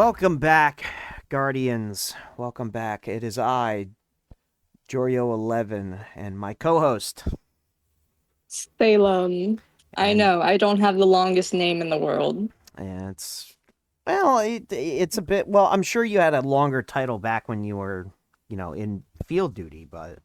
Welcome back, Guardians. Welcome back. It is I, Jorio11, and my co-host. Salem. I And, know, I don't have the longest name in the world. and it's a bit, well, I'm sure you had a longer title back when you were, in field duty, but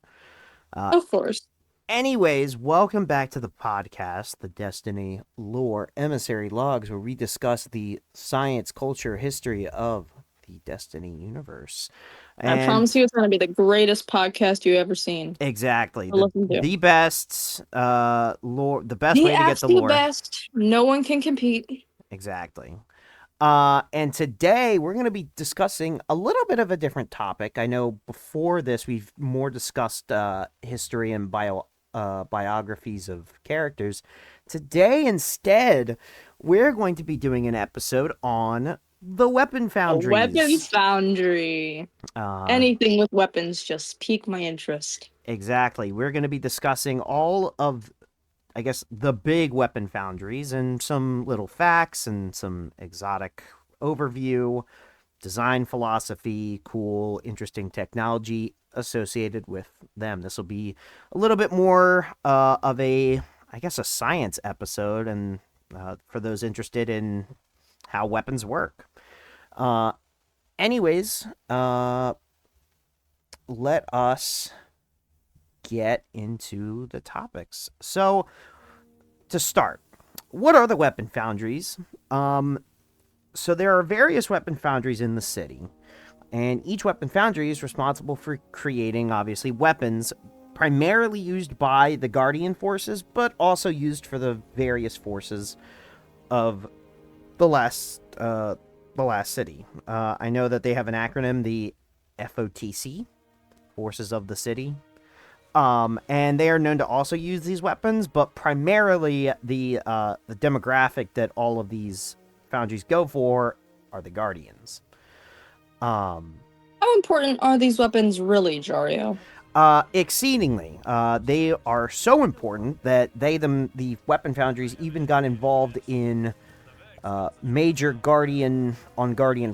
uh, Of course. anyways, welcome back to the podcast, The Destiny Lore Emissary Logs, where we discuss the science, culture, history of the Destiny universe. I And promise you it's going to be the greatest podcast you've ever seen exactly. to The listen to. the best lore, the best The way to get the absolute lore. best. No one can compete. Exactly. And today we're going to be discussing a little bit of a different topic. I know before this we've more discussed history and biographies of characters. Today instead we're going to be doing an episode on the weapon A weapons foundries. foundry. Uh, Anything with weapons just pique my interest. exactly. We're going to be discussing all of, I guess, the big weapon foundries and some little facts and some exotic overview, design philosophy, cool, interesting technology associated with them. This will be a little bit more of a, I guess, a science episode, and for those interested in how weapons work. Uh, anyways, let us get into the topics. So, to start, what are the weapon foundries? So there are various weapon foundries in the city, and each weapon foundry is responsible for creating, obviously, weapons primarily used by the Guardian forces, but also used for the various forces of the last city. I know that they have an acronym, the FOTC, Forces of the City. And they are known to also use these weapons, but primarily the demographic that all of these foundries go for are the Guardians. Um, How important are these weapons really, Jario? Exceedingly, they are so important that the weapon foundries even got involved in major Guardian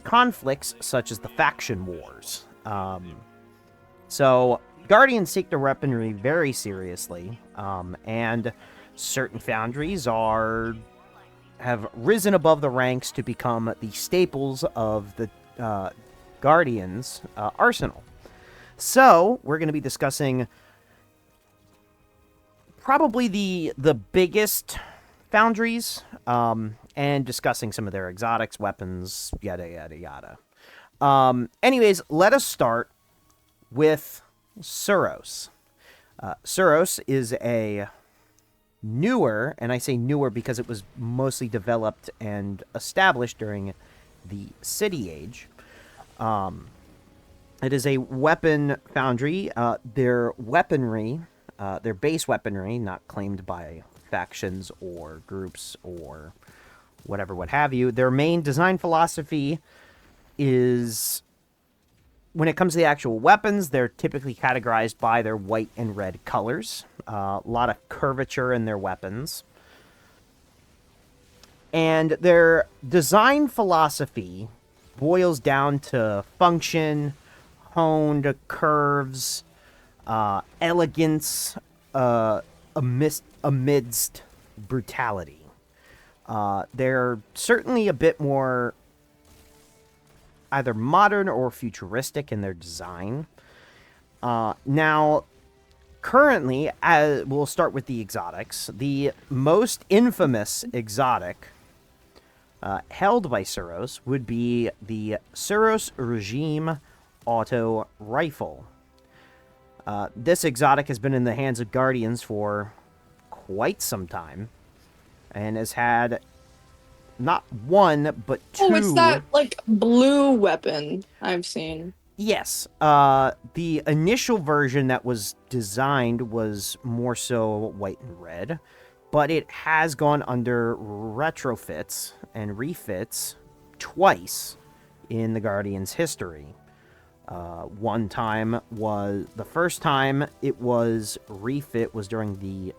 conflicts, such as the faction wars. So Guardians take their weaponry very seriously, and certain foundries have risen above the ranks to become the staples of the Guardians' arsenal. So we're going to be discussing probably the biggest foundries, and discussing some of their exotics, weapons, yada yada yada. Anyways, let us start with Suros. Suros is a newer, and I say newer because it was mostly developed and established during the City Age. It is a weapon foundry. Their weaponry, their base weaponry, not claimed by factions or groups or whatever, what have you. Their main design philosophy is, when it comes to the actual weapons, they're typically categorized by their white and red colors. A lot of curvature in their weapons. And their design philosophy boils down to function, honed curves, elegance amidst brutality. They're certainly a bit more either modern or futuristic in their design. Now, currently, we'll start with the exotics. The most infamous exotic held by Suros would be the Suros Regime Auto Rifle. This exotic has been in the hands of Guardians for quite some time, and has had not one, but Oh, it's two. that, like, blue weapon I've seen. Yes, the initial version that was designed was more so white and red, but it has gone under retrofits and refits twice in the Guardian's history. One time was the first time it was refit was during the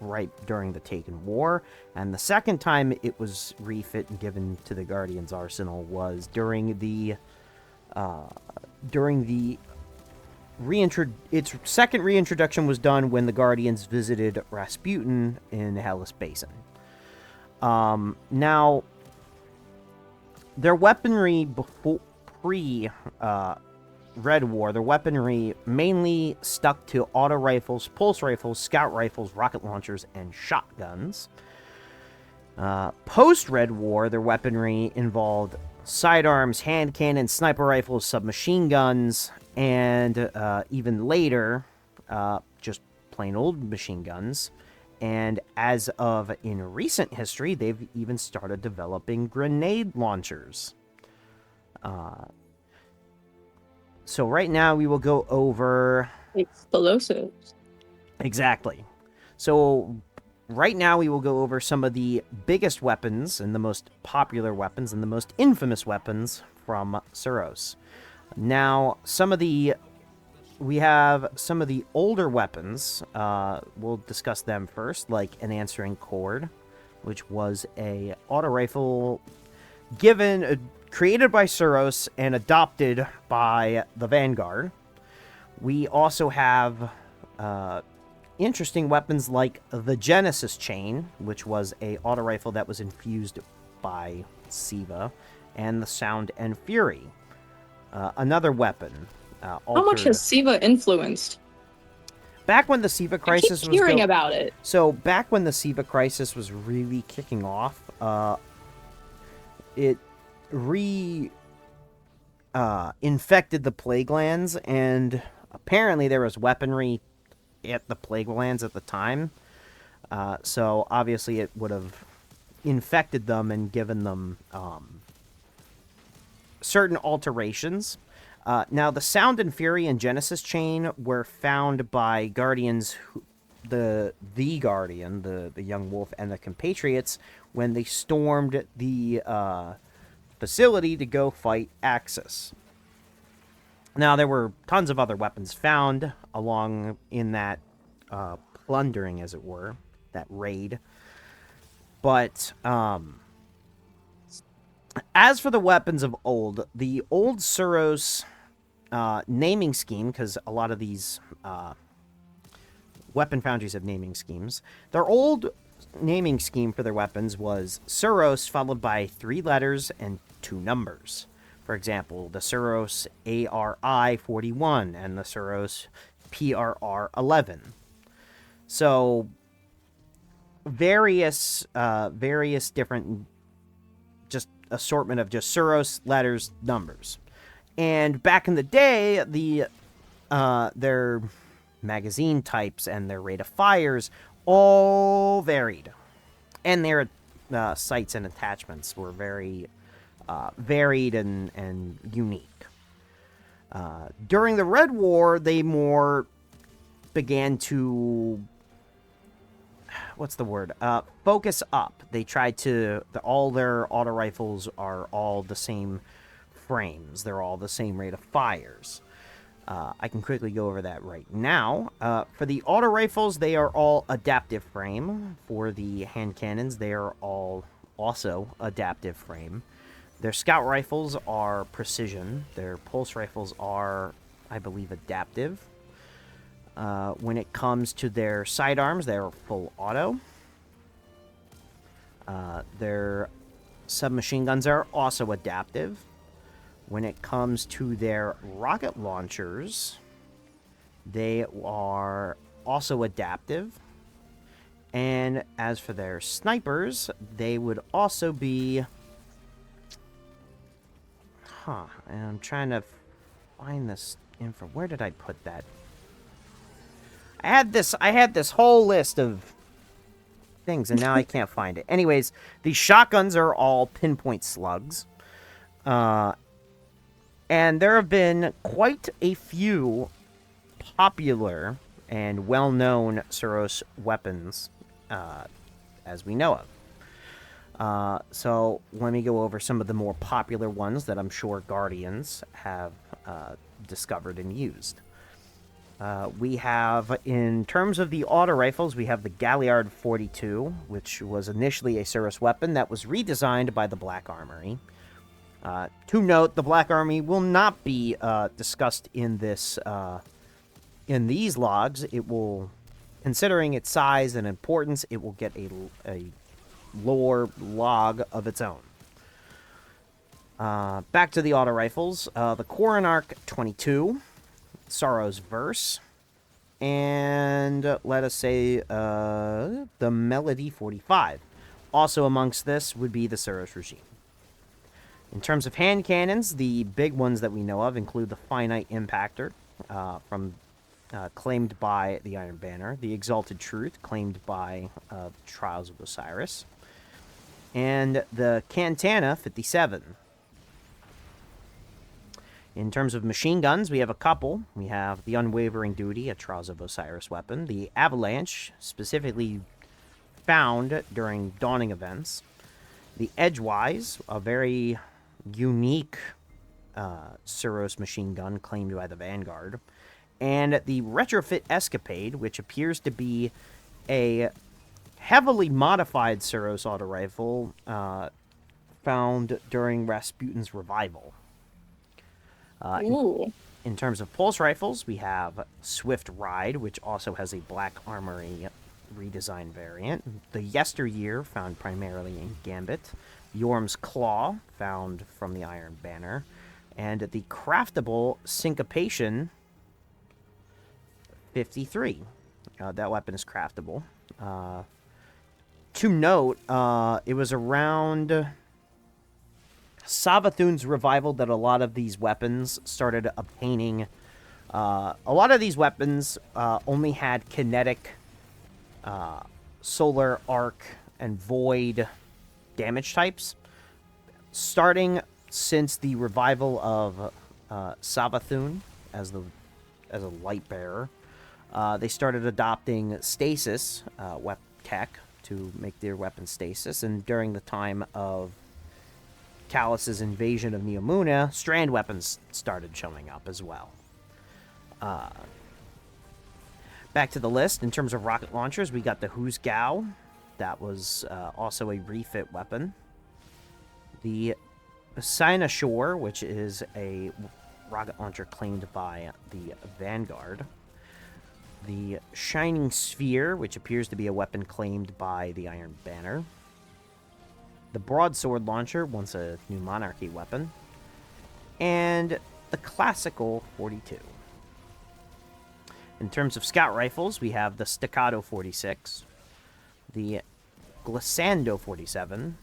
right during the Taken War, and the second time it was refit and given to the Guardians' arsenal was during the its second reintroduction was done when the Guardians visited Rasputin in Hellas Basin. Now, their weaponry Red War, their weaponry mainly stuck to auto rifles, pulse rifles, scout rifles, rocket launchers, and shotguns. Post-Red War, their weaponry involved sidearms, hand cannons, sniper rifles, submachine guns, and even later, just plain old machine guns. And as of in recent history, they've even started developing grenade launchers. So right now we will go over... Explosives. Exactly. So right now we will go over some of the biggest weapons and the most popular weapons and the most infamous weapons from Suros. Now, we have some of the older weapons. We'll discuss them first, like an answering cord, which was a auto rifle created by Suros and adopted by the Vanguard. We also have interesting weapons like the Genesis Chain, which was a auto rifle that was infused by Siva, and the Sound and Fury, another weapon. How much has Siva influenced? Back when the Siva crisis was hearing about it. So back when the Siva crisis was really kicking off, it infected the plague lands, and apparently there was weaponry at the plague lands at the time. So obviously it would have infected them and given them certain alterations. Now, the Sound and Fury and Genesis Chain were found by Guardians, the Guardian, the Young Wolf, and the compatriots when they stormed the facility to go fight Axis. Now, there were tons of other weapons found along in that plundering, as it were, that raid. But as for the weapons of old, the old Suros naming scheme, because a lot of these weapon foundries have naming schemes, their old naming scheme for their weapons was Suros followed by 3 letters and 2 numbers. For example, the Suros ARI 41 and the Suros PRR 11. So various different just assortment of just Suros letters, numbers. And back in the day, their magazine types and their rate of fires all varied. And their sights and attachments were very varied and unique. During the Red War, they more began to... what's the word? Focus up. They tried to... all their auto rifles are all the same frames. They're all the same rate of fires. I can quickly go over that right now. For the auto rifles, they are all adaptive frame. For the hand cannons, they are all also adaptive frame. Their scout rifles are precision. Their pulse rifles are, I believe, adaptive. When it comes to their sidearms, they're full auto. Their submachine guns are also adaptive. When it comes to their rocket launchers, they are also adaptive. And as for their snipers, they would also be... and I'm trying to find this info. Where did I put that? I had this whole list of things, and now I can't find it. Anyways, these shotguns are all pinpoint slugs. And there have been quite a few popular and well-known Suros weapons, as we know of. So let me go over some of the more popular ones that I'm sure Guardians have discovered and used. We have, in terms of the auto rifles, we have the Galliard 42, which was initially a Suros weapon that was redesigned by the Black Armory. To note, the Black Army will not be discussed in this in these logs. It will, considering its size and importance, it will get a lore log of its own. Back to the auto rifles, the Coronarch 22, Sorrow's Verse, and let us say the Melody 45. Also amongst this would be the Suros regime. In terms of hand cannons, the big ones that we know of include the Finite Impactor, claimed by the Iron Banner, the Exalted Truth, claimed by Trials of Osiris, and the Cantana 57. In terms of machine guns, we have a couple. We have the Unwavering Duty, a Trials of Osiris weapon, the Avalanche, specifically found during Dawning events, the Edgewise, a very unique Suros machine gun claimed by the Vanguard, and the Retrofit Escapade, which appears to be a heavily modified Suros auto rifle found during Rasputin's revival. In terms of pulse rifles, we have Swift Ride, which also has a Black Armory redesign variant. The Yesteryear, found primarily in Gambit. Yorm's Claw, found from the Iron Banner. And the craftable Syncopation 53. That weapon is craftable. To note, it was around Savathun's revival that a lot of these weapons started obtaining. A lot of these weapons only had kinetic, solar arc, and void damage types. Starting since the revival of Savathun as a light bearer, they started adopting stasis tech to make their weapons stasis, and during the time of Callus's invasion of Neomuna, strand weapons started showing up as well. Back to the list, in terms of rocket launchers, we got the Huzgao. That was also a refit weapon. The Cynosure, which is a rocket launcher claimed by the Vanguard. The Shining Sphere, which appears to be a weapon claimed by the Iron Banner. The Broadsword Launcher, once a New Monarchy weapon. And the Classical 42. In terms of scout rifles, we have the Staccato 46, the Glissando 47,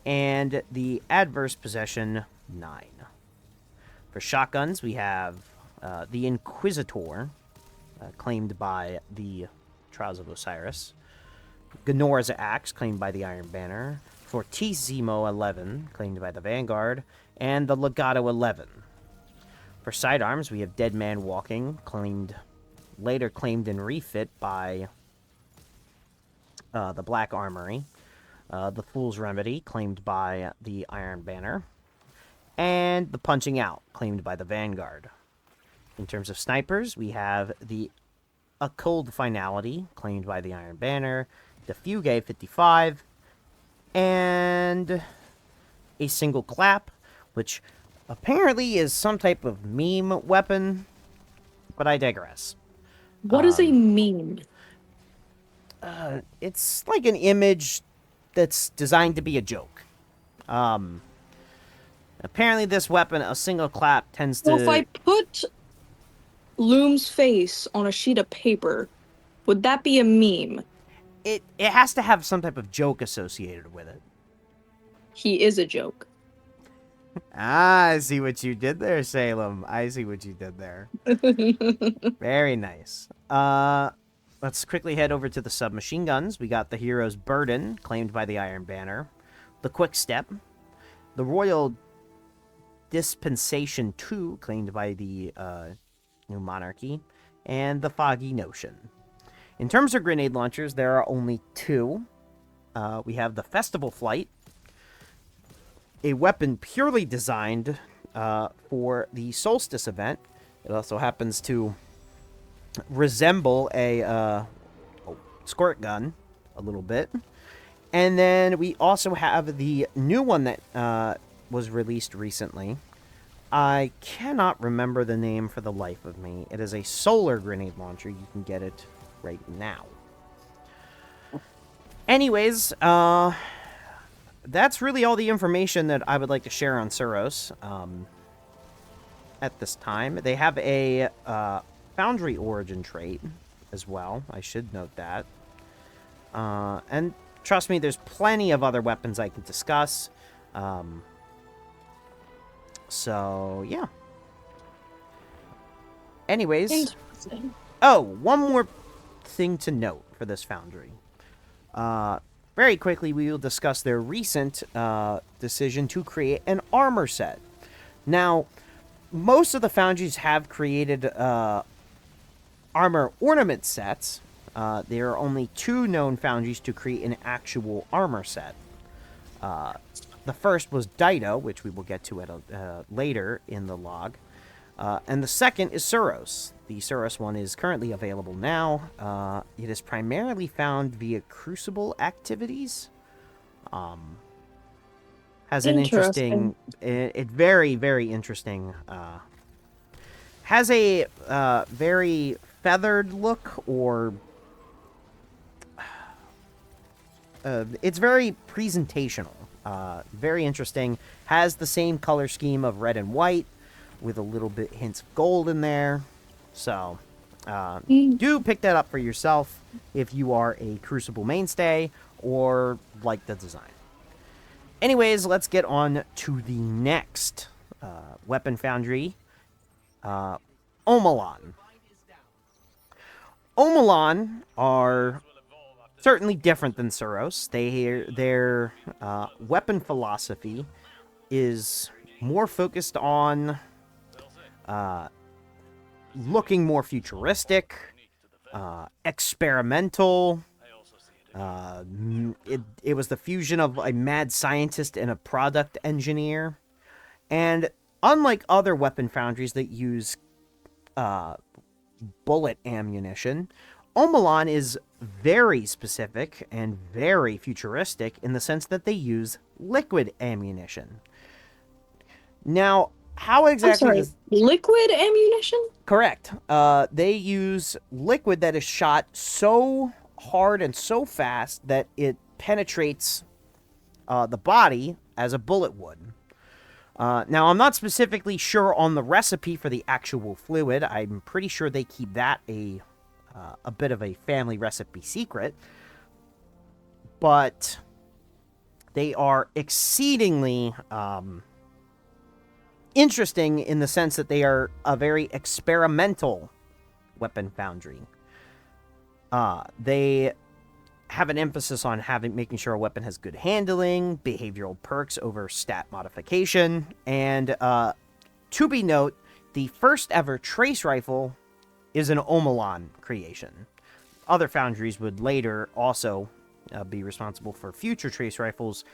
and the Adverse Possession 9. For shotguns, we have the Inquisitor, claimed by the Trials of Osiris, Gnora's Axe, claimed by the Iron Banner, Fortissimo 11, claimed by the Vanguard, and the Legato 11. For sidearms, we have Dead Man Walking, later claimed and refit by the Black Armory, the Fool's Remedy, claimed by the Iron Banner, and the Punching Out, claimed by the Vanguard. In terms of snipers, we have the A Cold Finality, claimed by the Iron Banner, the Fugue 55, and a Single Clap, which apparently is some type of meme weapon, but I digress. What is a meme? It's like an image that's designed to be a joke. Apparently this weapon, a Single Clap, tends to... Well, if I put Loom's face on a sheet of paper, would that be a meme? It has to have some type of joke associated with it. He is a joke. I see what you did there, Salem. I see what you did there. Very nice. Let's quickly head over to the submachine guns. We got the Hero's Burden, claimed by the Iron Banner. The Quick Step. The Royal Dispensation 2, claimed by the New Monarchy. And the Foggy Notion. In terms of grenade launchers, there are only two. We have the Festival Flight, a weapon purely designed for the Solstice event, It also happens to resemble a squirt gun a little bit. And then we also have the new one that was released recently. I cannot remember the name for the life of me. It is a solar grenade launcher. You can get it right now. Anyways, that's really all the information that I would like to share on Suros at this time. They have a Foundry origin trait as well. I should note that. And trust me, there's plenty of other weapons I can discuss. So, yeah. Anyways. Interesting. Oh, one more thing to note for this Foundry. Very quickly, we will discuss their recent decision to create an armor set. Now, most of the Foundries have created armor ornament sets. There are only 2 known Foundries to create an actual armor set. The first was Dido, which we will get to later in the log. And the second is Suros. The Suros one is currently available now. It is primarily found via Crucible activities. Has an interesting, very, very interesting, has a very feathered look, or it's very presentational. Very interesting. Has the same color scheme of red and white, with a little bit hints of gold in there. So, do pick that up for yourself if you are a Crucible mainstay or like the design. Anyways, let's get on to the next weapon foundry, Omalon. Omalon are certainly different than Suros. Their weapon philosophy is more focused on looking more futuristic, experimental. It was the fusion of a mad scientist and a product engineer. And unlike other weapon foundries that use bullet ammunition, Omalon is very specific and very futuristic in the sense that they use liquid ammunition. Now, how exactly... I'm sorry, liquid ammunition? Correct. They use liquid that is shot so hard and so fast that it penetrates the body as a bullet would. Now, I'm not specifically sure on the recipe for the actual fluid. I'm pretty sure they keep that a bit of a family recipe secret. But they are exceedingly interesting in the sense that they are a very experimental weapon foundry. They have an emphasis on making sure a weapon has good handling, behavioral perks over stat modification, and to be note, the first ever trace rifle is an Omalon creation. Other foundries would later also be responsible for future trace rifles,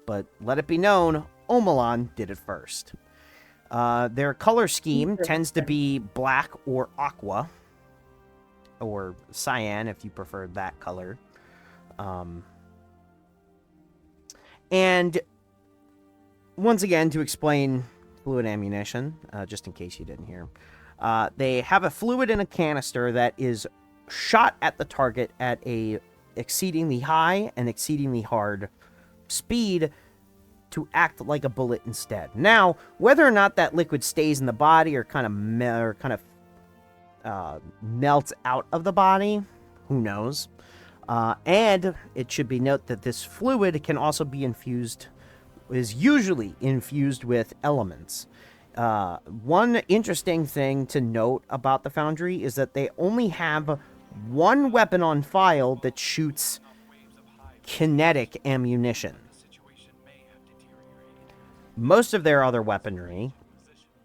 but let it be known, Omalon did it first. Their color scheme tends to be black or aqua, or cyan if you prefer that color. And once again, to explain fluid ammunition, just in case you didn't hear, they have a fluid in a canister that is shot at the target at a exceedingly high and exceedingly hard speed to act like a bullet instead. Now, whether or not that liquid stays in the body or kind of melts out of the body, who knows? And it should be noted that this fluid can also be is usually infused with elements. One interesting thing to note about the Foundry is that they only have one weapon on file that shoots kinetic ammunition. Most of their other weaponry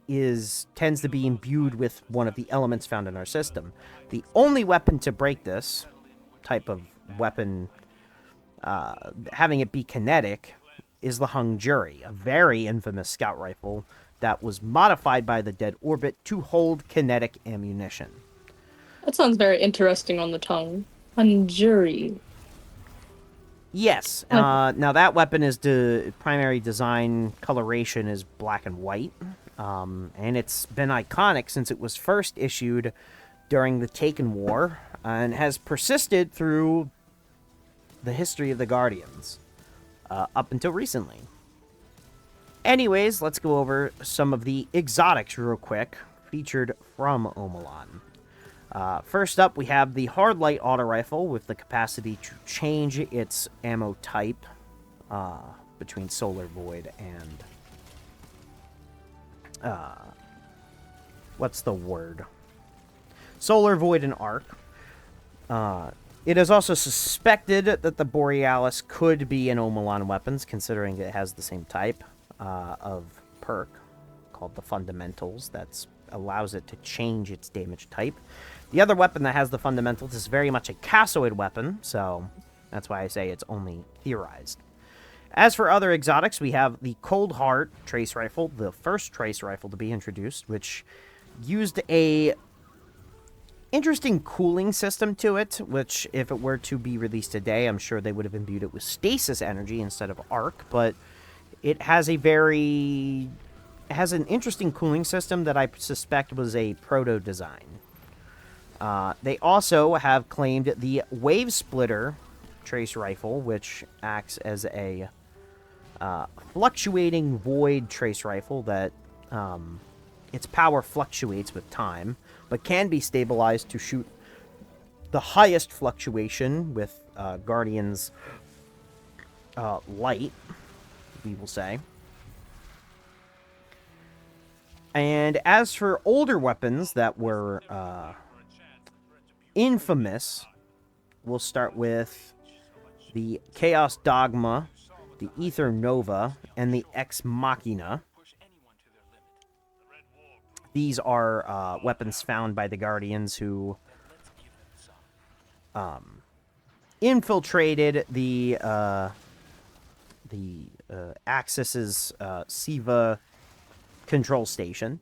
tends to be imbued with one of the elements found in our system. The only weapon to break this type of weapon, having it be kinetic, is the Hung Jury, a very infamous scout rifle that was modified by the dead orbit to hold kinetic ammunition. That sounds very interesting on the tongue. Bungie. Yes. Like, Now that weapon is the primary design coloration is black and white, and it's been iconic since it was first issued during the Taken War and has persisted through the history of the Guardians up until recently. Anyways, let's go over some of the exotics real quick featured from Omelon. First up, we have the Hard Light Auto Rifle with the capacity to change its ammo type between Solar Void and... what's the word? Solar Void and Arc. It is also suspected that the Borealis could be an Omelon weapons, considering it has the same type of perk called the Fundamentals that allows it to change its damage type. The other weapon that has the Fundamentals is very much a Cassoid weapon, so that's why I say it's only theorized. As for other exotics, we have the Cold Heart Trace Rifle, the first trace rifle to be introduced, which used a interesting cooling system to it, which if it were to be released today, I'm sure they would have imbued it with stasis energy instead of arc, but it has an interesting cooling system that I suspect was a proto design. They also have claimed the Wave Splitter Trace Rifle, which acts as a fluctuating void trace rifle that its power fluctuates with time, but can be stabilized to shoot the highest fluctuation with Guardian's light, we will say. And as for older weapons that were infamous, we'll start with the Chaos Dogma, the Ether Nova, and the Ex Machina. These are weapons found by the Guardians who infiltrated the Axis's SIVA control station.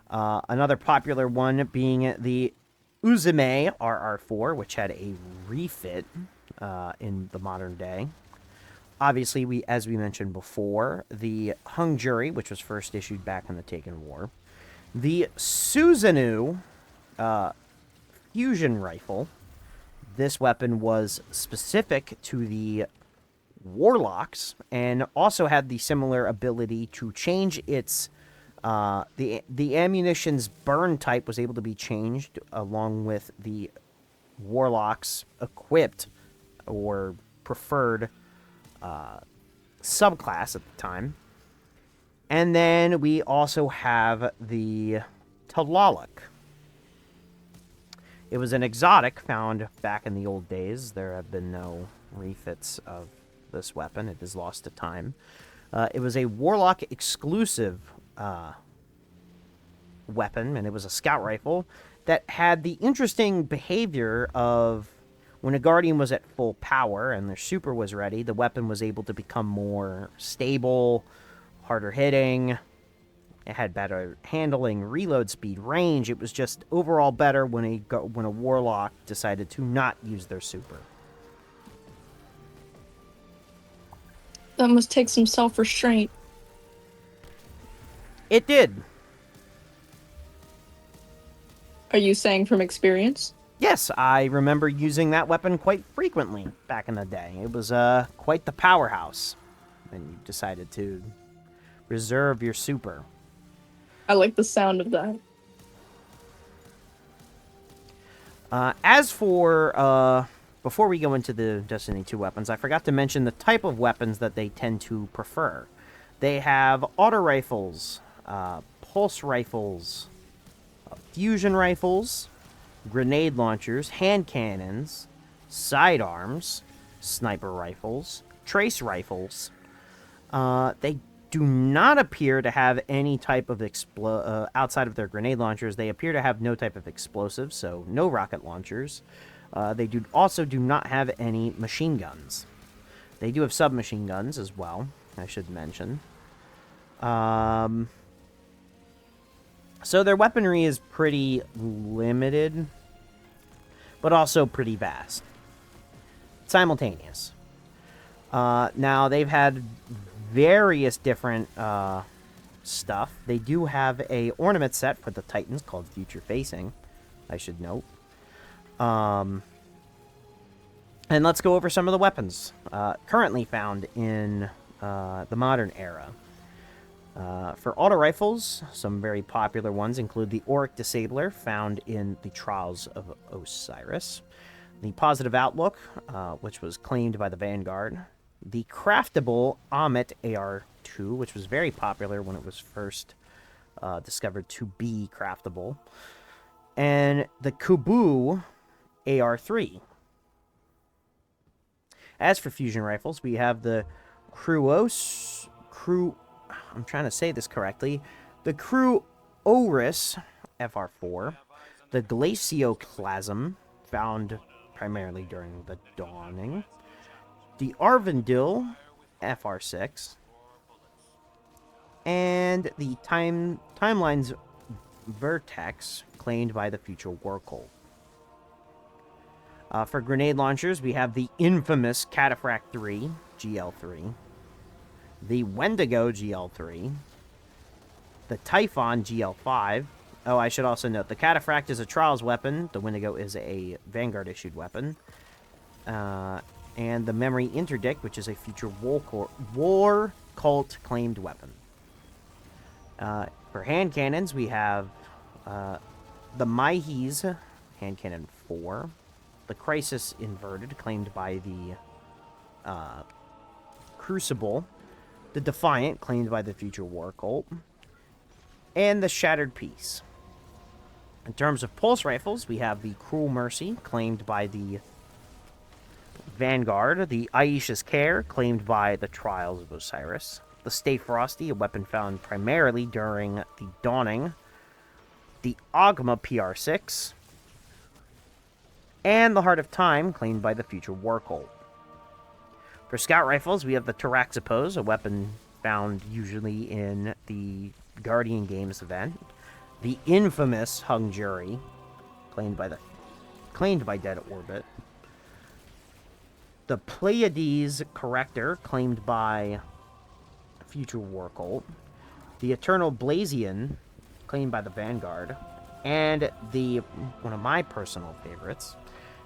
Another popular one being the Uzume RR4, which had a refit in the modern day. Obviously, as we mentioned before, the Hung Jury, which was first issued back in the Taken War. The Susanoo Fusion Rifle. This weapon was specific to the Warlocks and also had the similar ability to change its... the ammunition's burn type was able to be changed along with the Warlocks equipped or preferred subclass at the time. And then we also have the Talaluk. It was an exotic found back in the old days. There have been no refits of this weapon. It is lost to time. It was a Warlock exclusive weapon, and it was a scout rifle that had the interesting behavior of when a Guardian was at full power and their super was ready, the weapon was able to become more stable, harder hitting. It had better handling, reload speed, range. It was just overall better when a Warlock decided to not use their super. that must take some self-restraint. It did. Are you saying from experience? Yes, I remember using that weapon quite frequently back in the day. It was quite the powerhouse. And you decided to reserve your super. I like the sound of that. As for, before we go into the Destiny 2 weapons, I forgot to mention the type of weapons that they tend to prefer. They have auto rifles, pulse rifles, fusion rifles, grenade launchers, hand cannons, sidearms, sniper rifles, trace rifles. They do not appear to have any type of outside of their grenade launchers. They appear to have no type of explosives, so no rocket launchers. They also do not have any machine guns. They do have submachine guns as well, I should mention. So their weaponry is pretty limited, but also pretty vast. Simultaneous. Now, they've had various different stuff. They do have a ornament set for the Titans called Future Facing, I should note. And let's go over some of the weapons currently found in the modern era. For auto rifles, some very popular ones include the Auric Disabler, found in the Trials of Osiris, the Positive Outlook, which was claimed by the Vanguard, the craftable Amit AR-2, which was very popular when it was first discovered to be craftable, and the Kubu AR-3. As for fusion rifles, we have the I'm trying to say this correctly. The Cruoris FR4, the Glacioclasm, found primarily during the Dawning, the Arvindil FR6, and the Timeline's Vertex, claimed by the Future War Cult. For grenade launchers, we have the infamous Cataphract 3, GL3, the Wendigo GL3, the Typhon GL5. Oh, I should also note, the Cataphract is a Trials weapon, the Wendigo is a Vanguard-issued weapon, and the Memory Interdict, which is a Future War Cult-claimed weapon. For hand cannons, we have the Maihi's Hand Cannon 4, the Crisis Inverted, claimed by the Crucible, the Defiant, claimed by the Future War Cult, and the Shattered Piece. In terms of pulse rifles, we have the Cruel Mercy, claimed by the Vanguard, the Aisha's Care, claimed by the Trials of Osiris, the Stay Frosty, a weapon found primarily during the Dawning, the Ogma PR6, and the Heart of Time, claimed by the Future War Cult. For scout rifles, we have the Taraxipose, a weapon found usually in the Guardian Games event, the infamous Hung Jury, claimed by Dead Orbit, the Pleiades Corrector, claimed by Future War Cult, the Eternal Blazion, claimed by the Vanguard, and one of my personal favorites,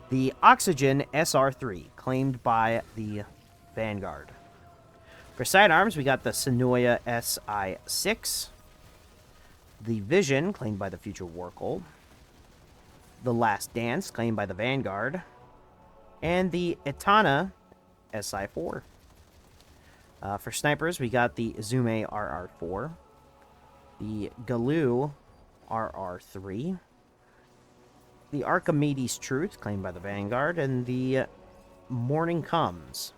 the Oxygen SR3, claimed by the Vanguard. For sidearms, we got the Sonoya SI6, the Vision, claimed by the Future War Cult, the Last Dance, claimed by the Vanguard, and the Etana SI4. For snipers, we got the Izume RR4, the Galoo RR3, the Archimedes Truth, claimed by the Vanguard, and the Morning Comes.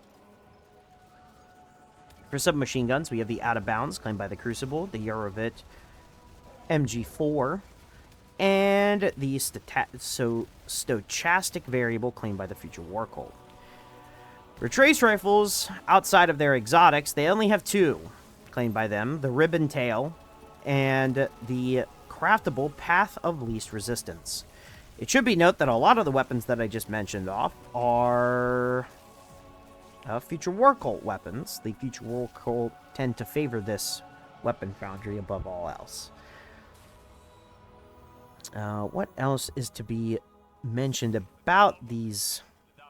For submachine guns, we have the Out of Bounds, claimed by the Crucible, the Eurovit MG4, and the Stochastic Variable, claimed by the Future War Cult. For trace rifles, outside of their exotics, they only have two, claimed by them, the Ribbon Tail and the craftable Path of Least Resistance. It should be noted that a lot of the weapons that I just mentioned off are Future War Cult weapons. The Future War Cult tend to favor this weapon foundry above all else. What else is to be mentioned about these,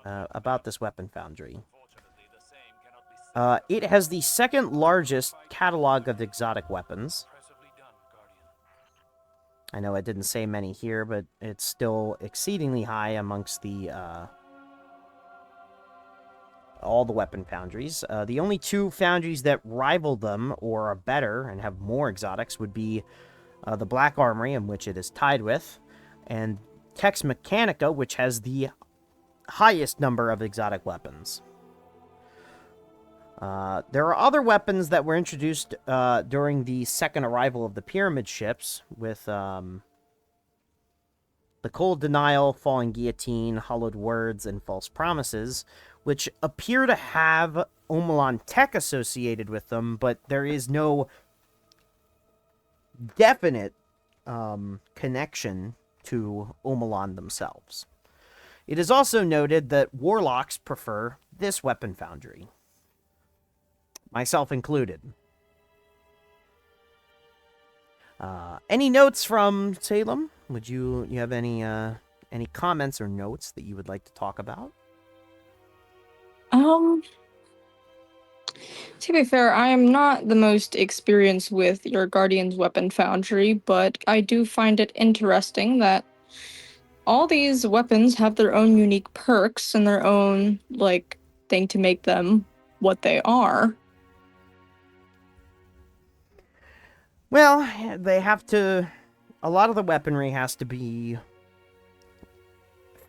about this weapon foundry? It has the second largest catalog of exotic weapons. I know I didn't say many here, but it's still exceedingly high amongst the all the weapon foundries. The only two foundries that rival them or are better and have more exotics would be the Black Armory, in which it is tied with, and Tex Mechanica, which has the highest number of exotic weapons. There are other weapons that were introduced during the second arrival of the Pyramid ships, with the Cold Denial, Falling Guillotine, Hollowed Words, and False Promises, which appear to have Omelon tech associated with them, but there is no definite connection to Omelan themselves. It is also noted that warlocks prefer this weapon foundry, myself included. Any notes from Salem? Would you have any comments or notes that you would like to talk about? To be fair, I am not the most experienced with your Guardian's Weapon Foundry, but I do find it interesting that all these weapons have their own unique perks and their own, like, thing to make them what they are. Well, they have to. A lot of the weaponry has to be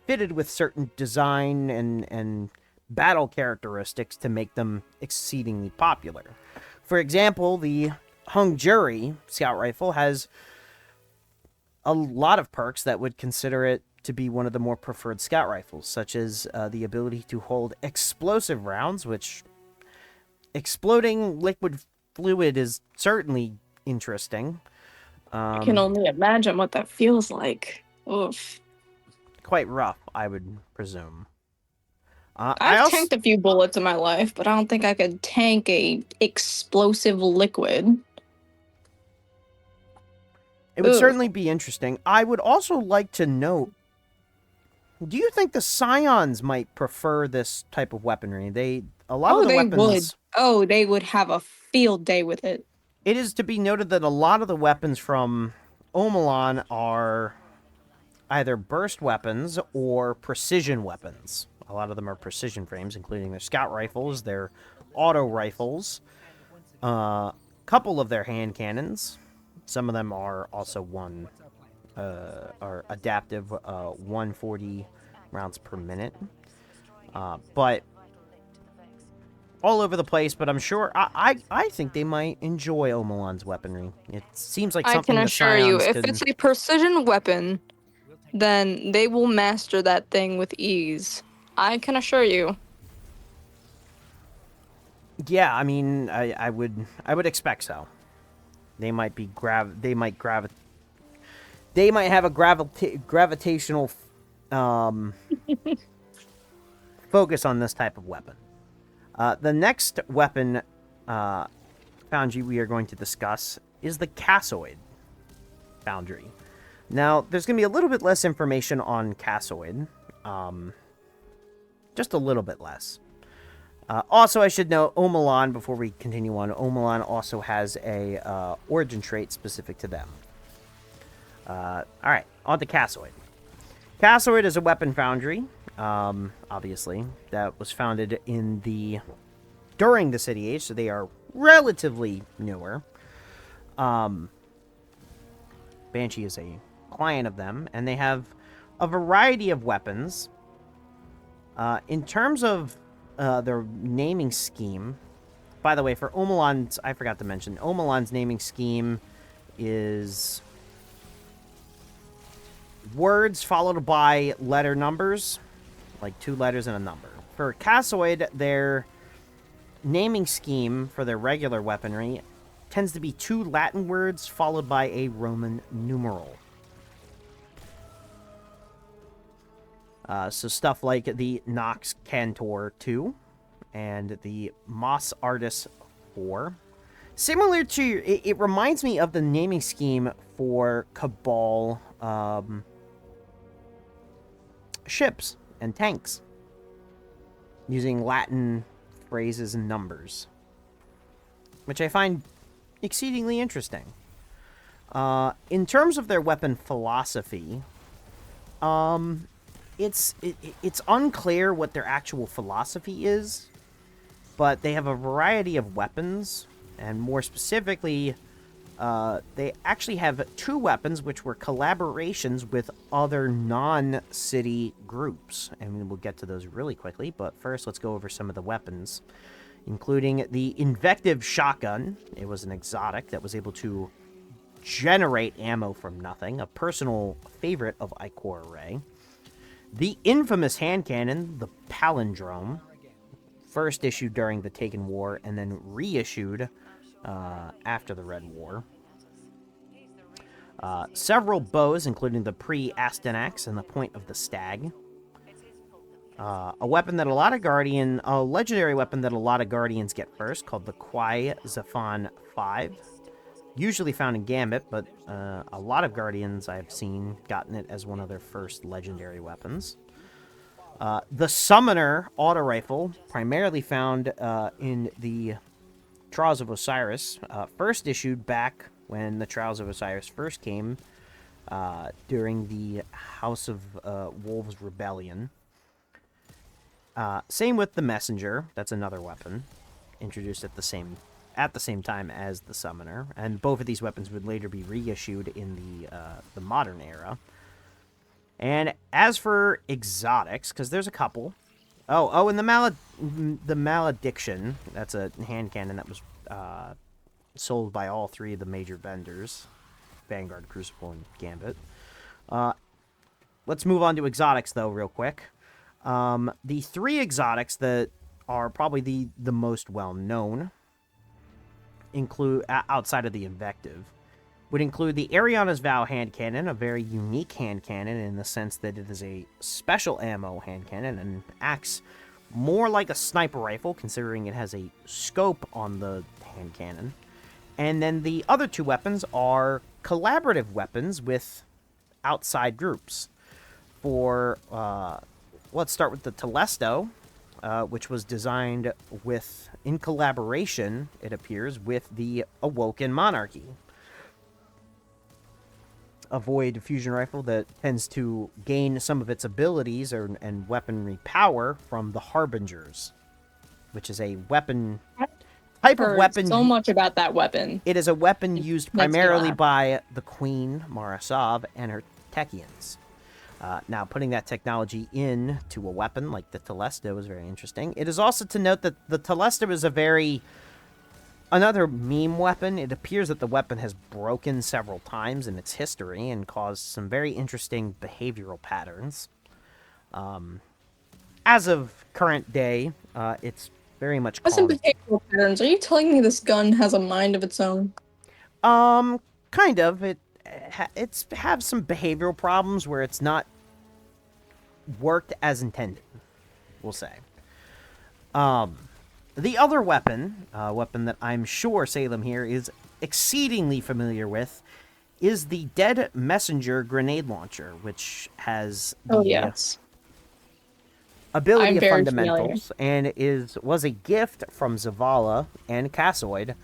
fitted with certain design and battle characteristics to make them exceedingly popular. For example, the Hung Jury scout rifle has a lot of perks that would consider it to be one of the more preferred scout rifles, such as the ability to hold explosive rounds, which exploding liquid fluid is certainly interesting. I can only imagine what that feels like. Oof. Quite rough, I would presume. I've tanked a few bullets in my life, but I don't think I could tank a explosive liquid. It would certainly be interesting. I would also like to note, do you think the Scions might prefer this type of weaponry? A lot of the weapons... Oh, they would have a field day with it. It is to be noted that a lot of the weapons from Omelan are either burst weapons or precision weapons. A lot of them are precision frames, including their scout rifles, their auto rifles, a couple of their hand cannons. Some of them are also are adaptive, 140 rounds per minute. But all over the place, but I'm sure I think they might enjoy Omelan's weaponry. It seems like something I can assure you, if could... it's a precision weapon, then they will master that thing with ease. I can assure you. Yeah, I mean, I would expect so. They might be they might have a gravitational focus on this type of weapon. The next weapon foundry we are going to discuss is the Cassoid foundry. Now, there's going to be a little bit less information on Cassoid. Just a little bit less. Also, I should note, Omelan, before we continue on, Omelan also has a origin trait specific to them. Alright, on to Cassoid. Cassoid is a weapon foundry, obviously, that was founded during the City Age, so they are relatively newer. Banshee is a client of them, and they have a variety of weapons. In terms of their naming scheme, by the way, for Omelan's, I forgot to mention, Omelan's naming scheme is words followed by letter numbers, like 2 letters and a number. For Cassoid, their naming scheme for their regular weaponry tends to be 2 Latin words followed by a Roman numeral. So stuff like the Nox Cantor 2 and the Moss Artis 4. Similar to... It reminds me of the naming scheme for Cabal ships and tanks, using Latin phrases and numbers, which I find exceedingly interesting. In terms of their weapon philosophy, it's unclear what their actual philosophy is, but they have a variety of weapons, and more specifically, they actually have 2 weapons which were collaborations with other non-city groups, and we'll get to those really quickly, but first let's go over some of the weapons, including the Invective Shotgun. It was an exotic that was able to generate ammo from nothing, a personal favorite of Ikora Ray. The infamous hand cannon, the Palindrome, first issued during the Taken War and then reissued after the Red War. Several bows, including the pre-Astyanax and the point of the stag. A legendary weapon that a lot of Guardians get first, called the Kwai Zafan 5. Usually found in Gambit, but a lot of Guardians I've seen gotten it as one of their first legendary weapons. The Summoner auto rifle, primarily found in the Trials of Osiris, first issued back when the Trials of Osiris first came during the House of Wolves Rebellion. Same with the Messenger. That's another weapon introduced at the same time as the Summoner, and both of these weapons would later be reissued in the modern era. And as for exotics, because there's a couple. And the Malediction. That's a hand cannon that was sold by all three of the major vendors: Vanguard, Crucible, and Gambit. Let's move on to exotics, though, real quick. The three exotics that are probably the most well-known include, outside of the Invective, would include the Ariana's Vow hand cannon, a very unique hand cannon in the sense that it is a special ammo hand cannon and acts more like a sniper rifle, considering it has a scope on the hand cannon. And then the other two weapons are collaborative weapons with outside groups. Let's start with the Telesto, which was designed in collaboration, it appears, with the Awoken Monarchy. A void fusion rifle that tends to gain some of its abilities and weaponry power from the Harbingers, which is a type of weapon. So much about that weapon. It is a weapon used primarily by the Queen Marasov and her Techians. Now, putting that technology into a weapon like the Telesto is very interesting. It is also to note that the Telesto is another meme weapon. It appears that the weapon has broken several times in its history and caused some very interesting behavioral patterns. As of current day, it's very much Some behavioral patterns. Are you telling me this gun has a mind of its own? Kind of. It's have some behavioral problems where it's not worked as intended, we'll say. The other weapon that I'm sure Salem here is exceedingly familiar with, is the Dead Messenger grenade launcher, which has the ability of fundamentals, and was a gift from Zavala and Cassoid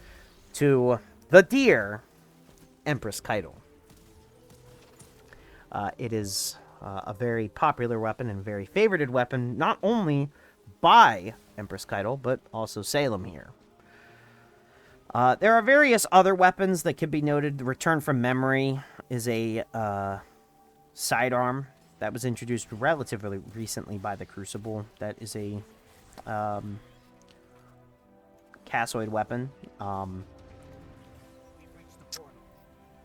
to the dear Empress Keitel. It is a very popular weapon and very favorited weapon, not only by Empress Keitel, but also Salem here. There are various other weapons that can be noted. The Return from Memory is a sidearm that was introduced relatively recently by the Crucible. That is a Cassoid weapon.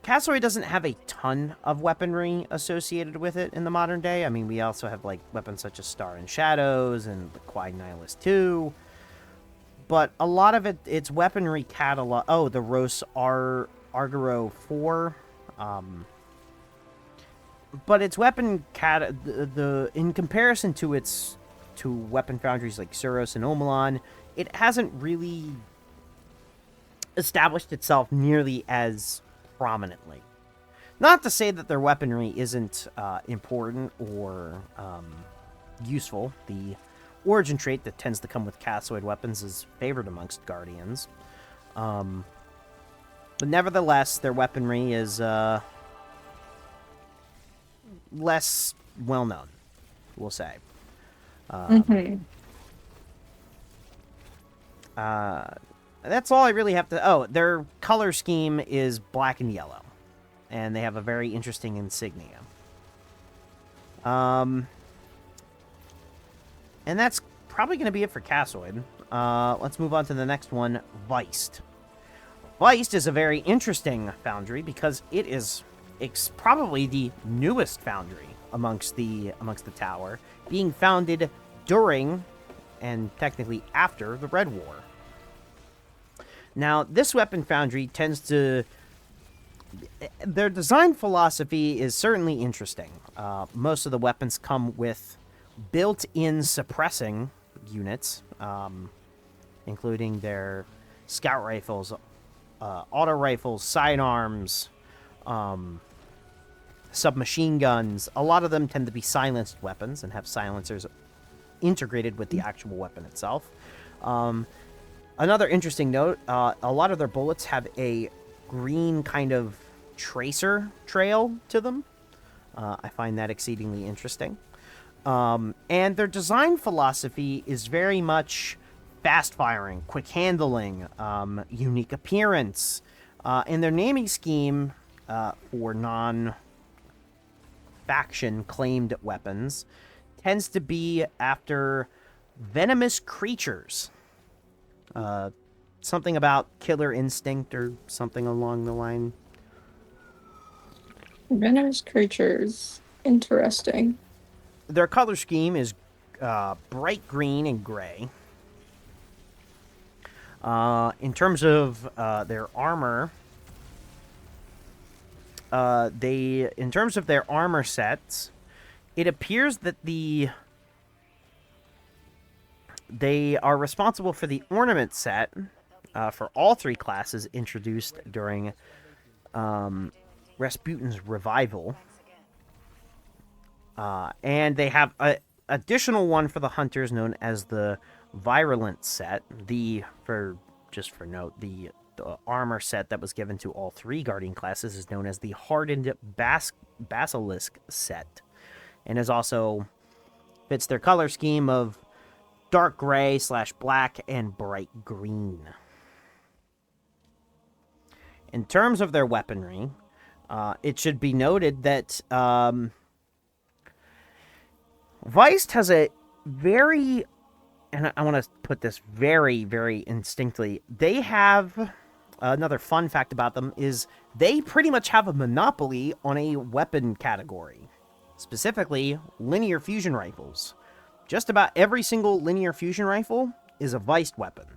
Cassoid doesn't have a ton of weaponry associated with it in the modern day. I mean, we also have like weapons such as Star and Shadows and the Quai Nihilist 2. But a lot of its weaponry catalog... Oh, the Ros Argoro 4. But its weapon in comparison to weapon foundries like Suros and Omelon, it hasn't really established itself nearly as prominently. Not to say that their weaponry isn't important or useful. The origin trait that tends to come with Cassoid weapons is favored amongst Guardians. But nevertheless, their weaponry is less well-known, we'll say. That's all I really have to... Oh, their color scheme is black and yellow. And they have a very interesting insignia. And that's probably going to be it for Cassoid. Let's move on to the next one, Weist. Weist is a very interesting foundry because it's probably the newest foundry amongst the tower, being founded during and technically after the Red War. Now, this weapon foundry tends to Their design philosophy is certainly interesting. Most of the weapons come with built-in suppressing units, including their scout rifles, auto rifles, sidearms, submachine guns. A lot of them tend to be silenced weapons and have silencers integrated with the actual weapon itself. Another interesting note, a lot of their bullets have a green kind of tracer trail to them. I find that exceedingly interesting. And their design philosophy is very much fast firing, quick handling, unique appearance. And their naming scheme for non-faction claimed weapons tends to be after venomous creatures. Something about killer instinct or something along the line. Venomous creatures. Interesting. Their color scheme is bright green and gray. In terms of their armor, in terms of their armor sets, it appears that they are responsible for the ornament set for all three classes introduced during Rasputin's revival. And they have an additional one for the hunters known as the Virulent set. Just for note, the armor set that was given to all three Guardian classes is known as the Hardened Basilisk set. And is also fits their color scheme of dark gray / black and bright green. In terms of their weaponry, it should be noted that Weist has a very, and I want to put this very, very instinctly, they have, another fun fact about them is they pretty much have a monopoly on a weapon category, specifically linear fusion rifles. Just about every single linear fusion rifle is a Weist weapon.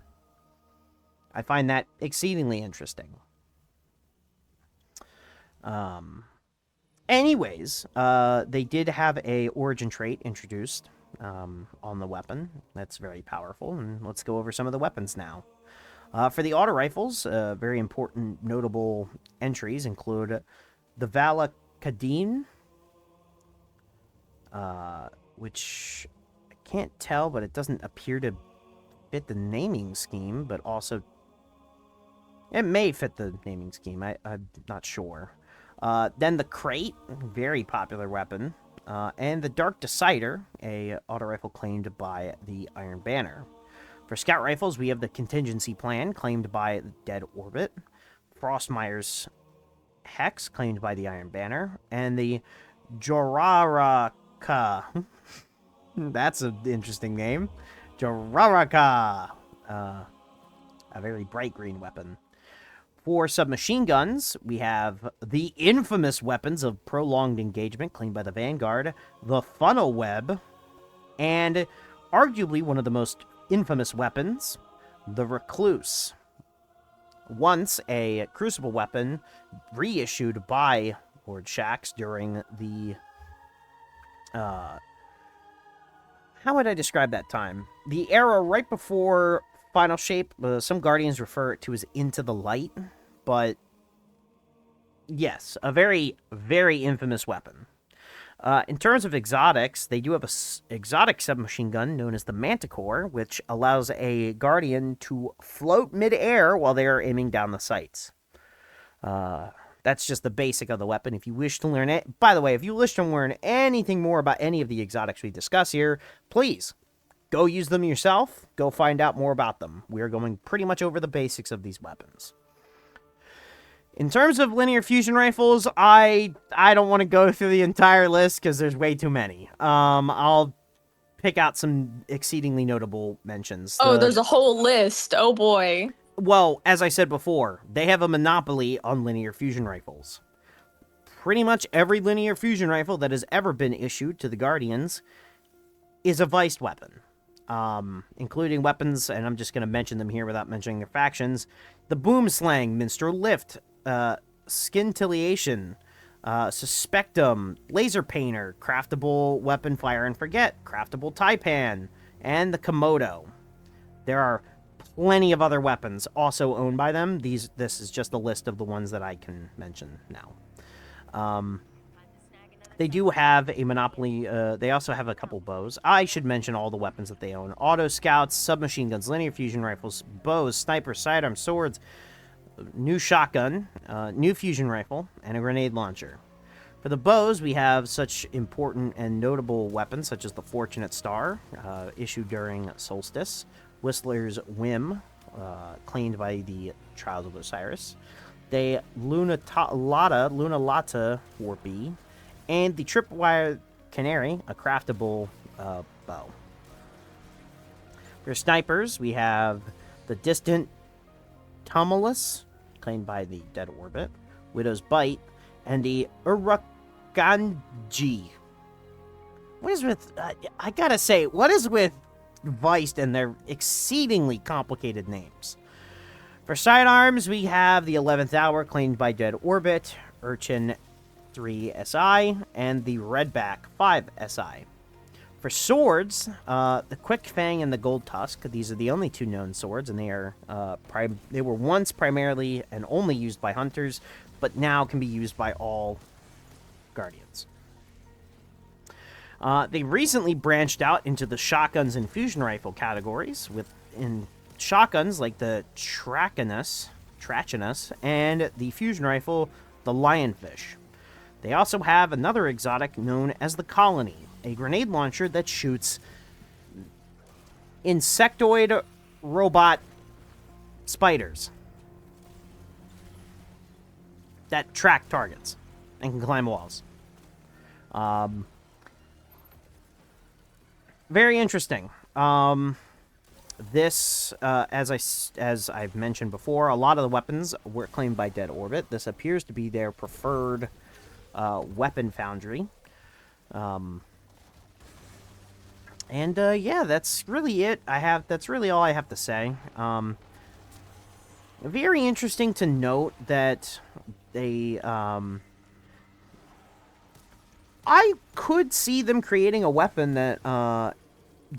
I find that exceedingly interesting. Anyways, they did have a origin trait introduced on the weapon. That's very powerful, and let's go over some of the weapons now. For the auto rifles, very important notable entries include the Vala Kadeen, which I can't tell, but it doesn't appear to fit the naming scheme, but also it may fit the naming scheme. I'm not sure. Then the Crate, very popular weapon, and the Dark Decider, a auto rifle claimed by the Iron Banner. For scout rifles, we have the Contingency Plan, claimed by the Dead Orbit, Frostmire's Hex, claimed by the Iron Banner, and the Joraraka. That's an interesting name. Joraraka, a very bright green weapon. For submachine guns, we have the infamous weapons of prolonged engagement, claimed by the Vanguard, the Funnel Web, and arguably one of the most infamous weapons, the Recluse. Once a crucible weapon reissued by Lord Shaxx during the... how would I describe that time? The era right before Final Shape. Some Guardians refer to as Into the Light, but yes, a very, very infamous weapon. In terms of exotics, they do have an exotic submachine gun known as the Manticore, which allows a Guardian to float mid-air while they are aiming down the sights. That's just the basic of the weapon. If you wish to learn it, by the way, if you wish to learn anything more about any of the exotics we discuss here, please go use them yourself. Go find out more about them. We are going pretty much over the basics of these weapons. In terms of linear fusion rifles, I don't want to go through the entire list because there's way too many. I'll pick out some exceedingly notable mentions. Oh, there's a whole list. Oh boy. Well, as I said before, they have a monopoly on linear fusion rifles. Pretty much every linear fusion rifle that has ever been issued to the Guardians is a Weist weapon. Including weapons, and I'm just going to mention them here without mentioning their factions. The Boomslang, Minstrel Lift, scintillation, suspectum, laser painter, craftable weapon fire and forget, craftable taipan, and the komodo. There are plenty of other weapons also owned by them. This is just a list of the ones that I can mention now. They do have a monopoly. They also have a couple bows. I should mention all the weapons that they own: auto scouts, submachine guns, linear fusion rifles, bows, snipers, sidearms, swords, new shotgun, new fusion rifle, and a grenade launcher. For the bows, we have such important and notable weapons such as the Fortunate Star, issued during Solstice, Whistler's Whim, claimed by the Trials of Osiris, the Lunalata Warpy, and the Tripwire Canary, a craftable bow. For snipers, we have the Distant Tumulus, claimed by the Dead Orbit, Widow's Bite, and the Urukanji. What is with... I gotta say, what is with Weist and their exceedingly complicated names? For sidearms, we have the 11th Hour, claimed by Dead Orbit, Urchin 3 SI, and the Redback 5 SI. For swords, the Quick Fang and the Gold Tusk. These are the only two known swords, and they are they were once primarily and only used by hunters, but now can be used by all guardians. They recently branched out into the shotguns and fusion rifle categories, in shotguns like the Trachinus, and the fusion rifle, the Lionfish. They also have another exotic known as the Colony, a grenade launcher that shoots insectoid robot spiders that track targets and can climb walls. Very interesting. This, as I've mentioned before, a lot of the weapons were claimed by Dead Orbit. This appears to be their preferred weapon foundry. Yeah, that's really it. That's really all I have to say. Very interesting to note that they, I could see them creating a weapon that,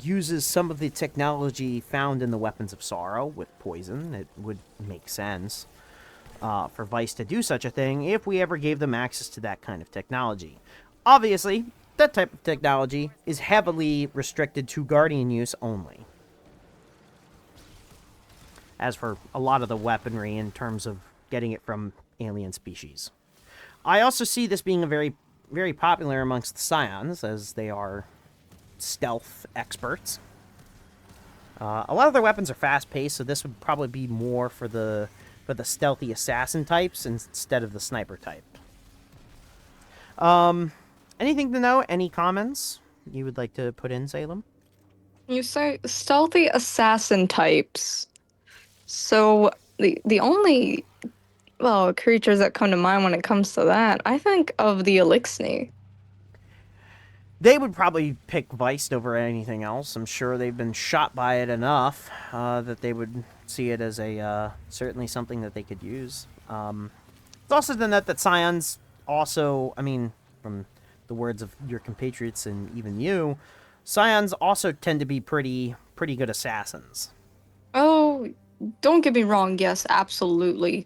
uses some of the technology found in the Weapons of Sorrow with poison. It would make sense for Vice to do such a thing if we ever gave them access to that kind of technology. Obviously, that type of technology is heavily restricted to Guardian use only. As for a lot of the weaponry in terms of getting it from alien species. I also see this being a very, very popular amongst the Scions, as they are stealth experts. A lot of their weapons are fast-paced, so this would probably be more for the stealthy assassin types instead of the sniper type. Anything to know? Any comments you would like to put in, Salem? You say stealthy assassin types. So the only creatures that come to mind when it comes to that, I think of the Elixni. They would probably pick Weist over anything else. I'm sure they've been shot by it enough that they would see it as a certainly something that they could use. It's also the net that Scions also, I mean, from the words of your compatriots and even you, Scions also tend to be pretty good assassins. Oh, don't get me wrong, yes, absolutely.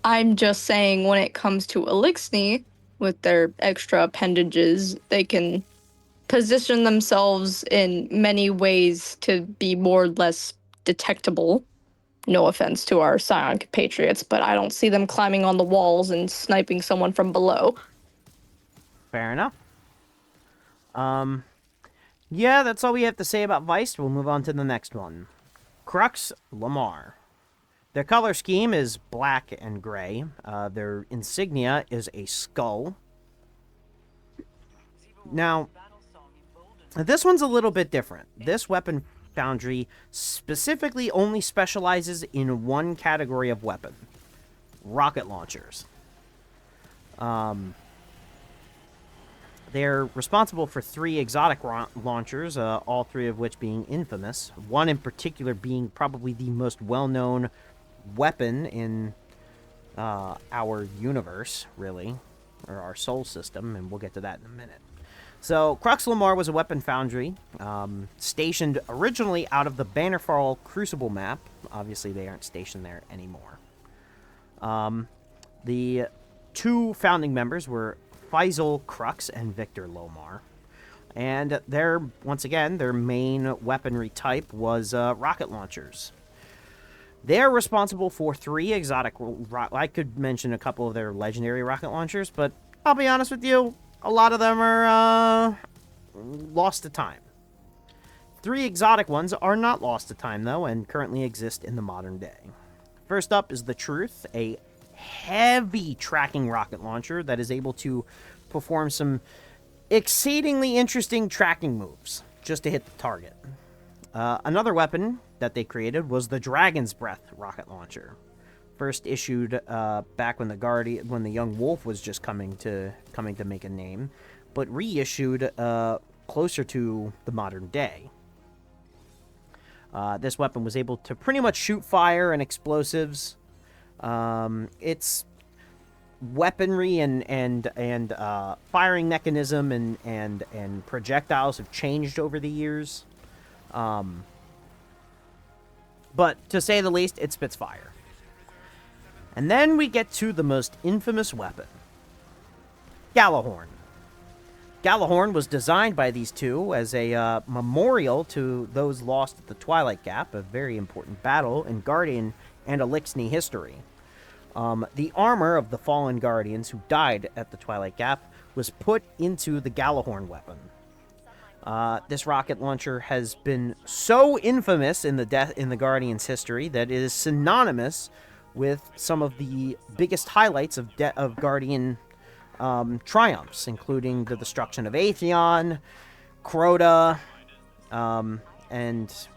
I'm just saying when it comes to Elixni, with their extra appendages, they can position themselves in many ways to be more or less detectable. No offense to our Scion compatriots, but I don't see them climbing on the walls and sniping someone from below. Fair enough. Yeah, that's all we have to say about Weist. We'll move on to the next one. Crux Lamar. Their color scheme is black and gray. Their insignia is a skull. Now, this one's a little bit different. This weapon foundry specifically only specializes in one category of weapon: rocket launchers. They're responsible for 3 exotic launchers, all 3 of which being infamous. One in particular being probably the most well-known weapon in our universe, really, or our soul system, and we'll get to that in a minute. So, Crux Lamar was a weapon foundry, stationed originally out of the Bannerfall Crucible map. Obviously, they aren't stationed there anymore. The two founding members were Faisal Crux and Victor Lomar. And once again, their main weaponry type was rocket launchers. They're responsible for 3 exotic... I could mention a couple of their legendary rocket launchers, but I'll be honest with you, a lot of them are lost to time. 3 exotic ones are not lost to time, though, and currently exist in the modern day. First up is the Truth, a heavy tracking rocket launcher that is able to perform some exceedingly interesting tracking moves just to hit the target. Another weapon that they created was the Dragon's Breath rocket launcher, first issued back when the Young Wolf was just coming to make a name, but reissued closer to the modern day. This weapon was able to pretty much shoot fire and explosives. Its weaponry and firing mechanism and projectiles have changed over the years. But to say the least, it spits fire. And then we get to the most infamous weapon, Gjallarhorn. Gjallarhorn was designed by these two as a memorial to those lost at the Twilight Gap, a very important battle in Guardian and Elixni history. The armor of the fallen Guardians who died at the Twilight Gap was put into the Gjallarhorn weapon. This rocket launcher has been so infamous in the Guardians' history that it is synonymous with some of the biggest highlights of Guardian triumphs, including the destruction of Atheon, Crota, and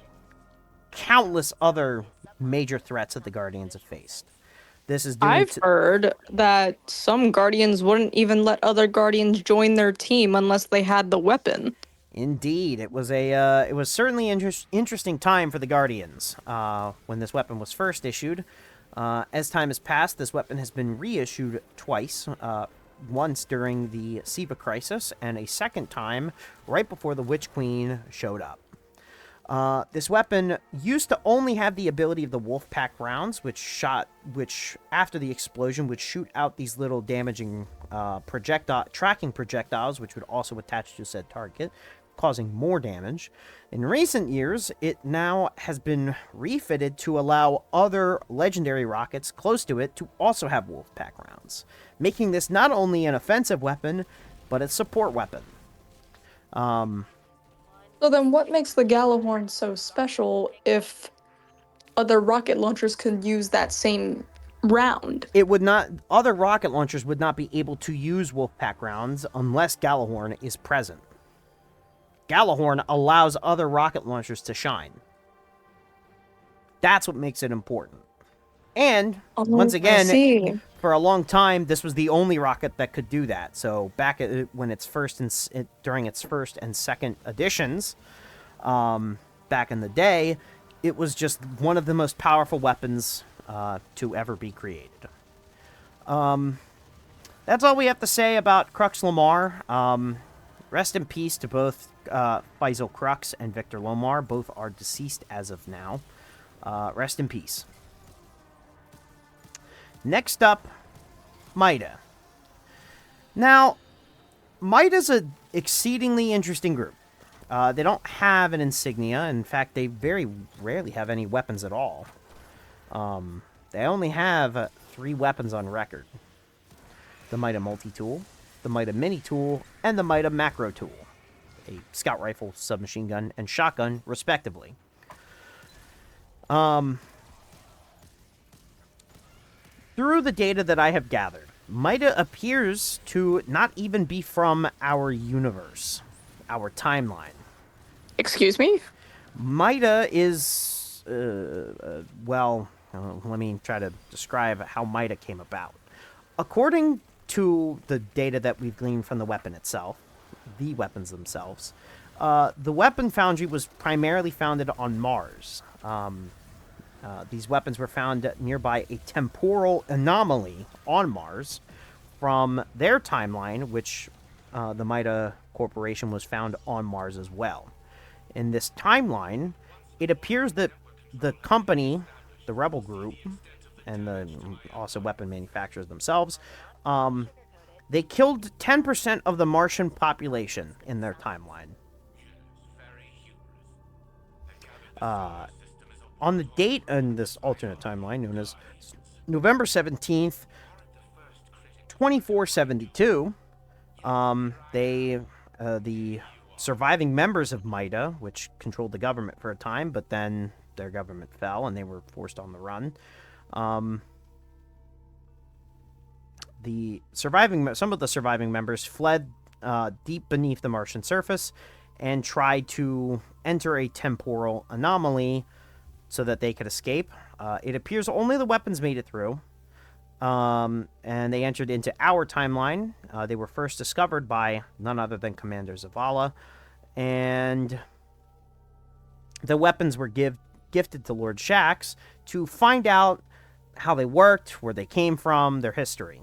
countless other major threats that the Guardians have faced. This is I've heard that some Guardians wouldn't even let other Guardians join their team unless they had the weapon. Indeed, it was certainly interesting time for the Guardians when this weapon was first issued. As time has passed, this weapon has been reissued twice. Once during the Siva Crisis, and a second time right before the Witch Queen showed up. This weapon used to only have the ability of the Wolfpack rounds, which after the explosion would shoot out these little damaging tracking projectiles, which would also attach to said target, causing more damage. In recent years, it now has been refitted to allow other legendary rockets close to it to also have Wolfpack rounds, making this not only an offensive weapon, but a support weapon. So then what makes the Gjallarhorn so special if other rocket launchers could use that same round? Other rocket launchers would not be able to use Wolfpack rounds unless Gjallarhorn is present. Gjallarhorn allows other rocket launchers to shine. That's what makes it important. And, once again, for a long time, this was the only rocket that could do that. So back during its first and second editions, back in the day, it was just one of the most powerful weapons to ever be created. That's all we have to say about Crux Lamar. Rest in peace to both Faisal Crux and Victor Lomar. Both are deceased as of now. Rest in peace. Next up, Mida. Now, Mida's an exceedingly interesting group. They don't have an insignia. In fact, they very rarely have any weapons at all. They only have 3 weapons on record. The Mida Multi-Tool, the Mida Mini-Tool, and the Mida Macro-Tool. A scout rifle, submachine gun, and shotgun, respectively. Through the data that I have gathered, Mida appears to not even be from our universe, our timeline. Excuse me? Mida is, let me try to describe how Mida came about. According to the data that we've gleaned from the weapon itself, the weapons themselves, the weapon foundry was primarily founded on Mars. These weapons were found nearby a temporal anomaly on Mars from their timeline, which the Mida Corporation was found on Mars as well. In this timeline, it appears that the company, the rebel group, and the also weapon manufacturers themselves, they killed 10% of the Martian population in their timeline. On the date in this alternate timeline, known as November 17th, 2472, the surviving members of Mida, which controlled the government for a time, but then their government fell and they were forced on the run. Some of the surviving members fled deep beneath the Martian surface and tried to enter a temporal anomaly so that they could escape. It appears only the weapons made it through, and they entered into our timeline. They were first discovered by none other than Commander Zavala, and the weapons were gifted to Lord Shax to find out how they worked, where they came from, their history.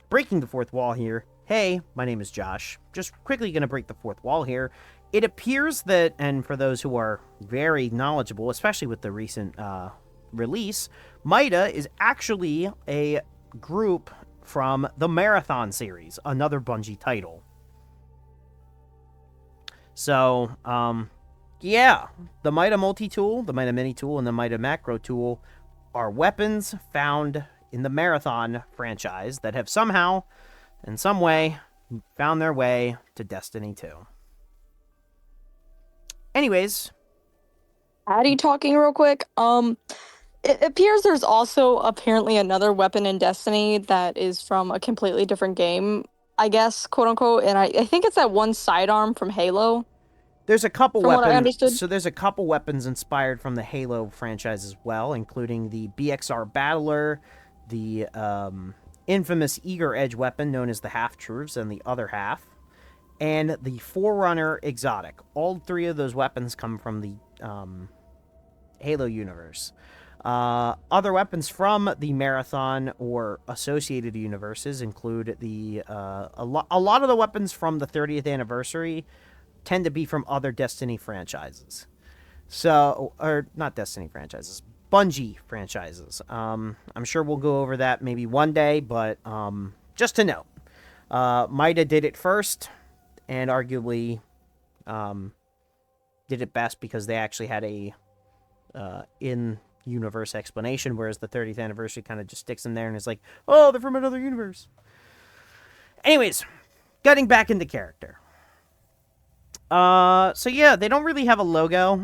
Breaking the fourth wall here. Hey, my name is Josh. Just quickly going to break the fourth wall here. It appears that, and for those who are very knowledgeable, especially with the recent release, Mida is actually a group from the Marathon series, another Bungie title. So, yeah, the Mida Multi-Tool, the Mida Mini-Tool, and the Mida Macro-Tool are weapons found in the Marathon franchise that have somehow, in some way, found their way to Destiny 2. Anyways. Addy talking real quick. It appears there's also apparently another weapon in Destiny that is from a completely different game, I guess, quote unquote, and I think it's that one sidearm from Halo. There's a couple from weapons. What I understood. So there's a couple weapons inspired from the Halo franchise as well, including the BXR Battler, the infamous Eager Edge weapon known as the Half-Truths and the Other Half, and the Forerunner Exotic. All three of those weapons come from the Halo universe. Other weapons from the Marathon or associated universes include the a lot of the weapons from the 30th anniversary tend to be from other Destiny franchises. So, or not Destiny franchises, Bungie franchises. I'm sure we'll go over that maybe one day, but just to note, Mida did it first, and arguably did it best because they actually had a in-universe explanation, whereas the 30th anniversary kind of just sticks them there and is like, oh, they're from another universe. Anyways, getting back into character. So yeah, they don't really have a logo.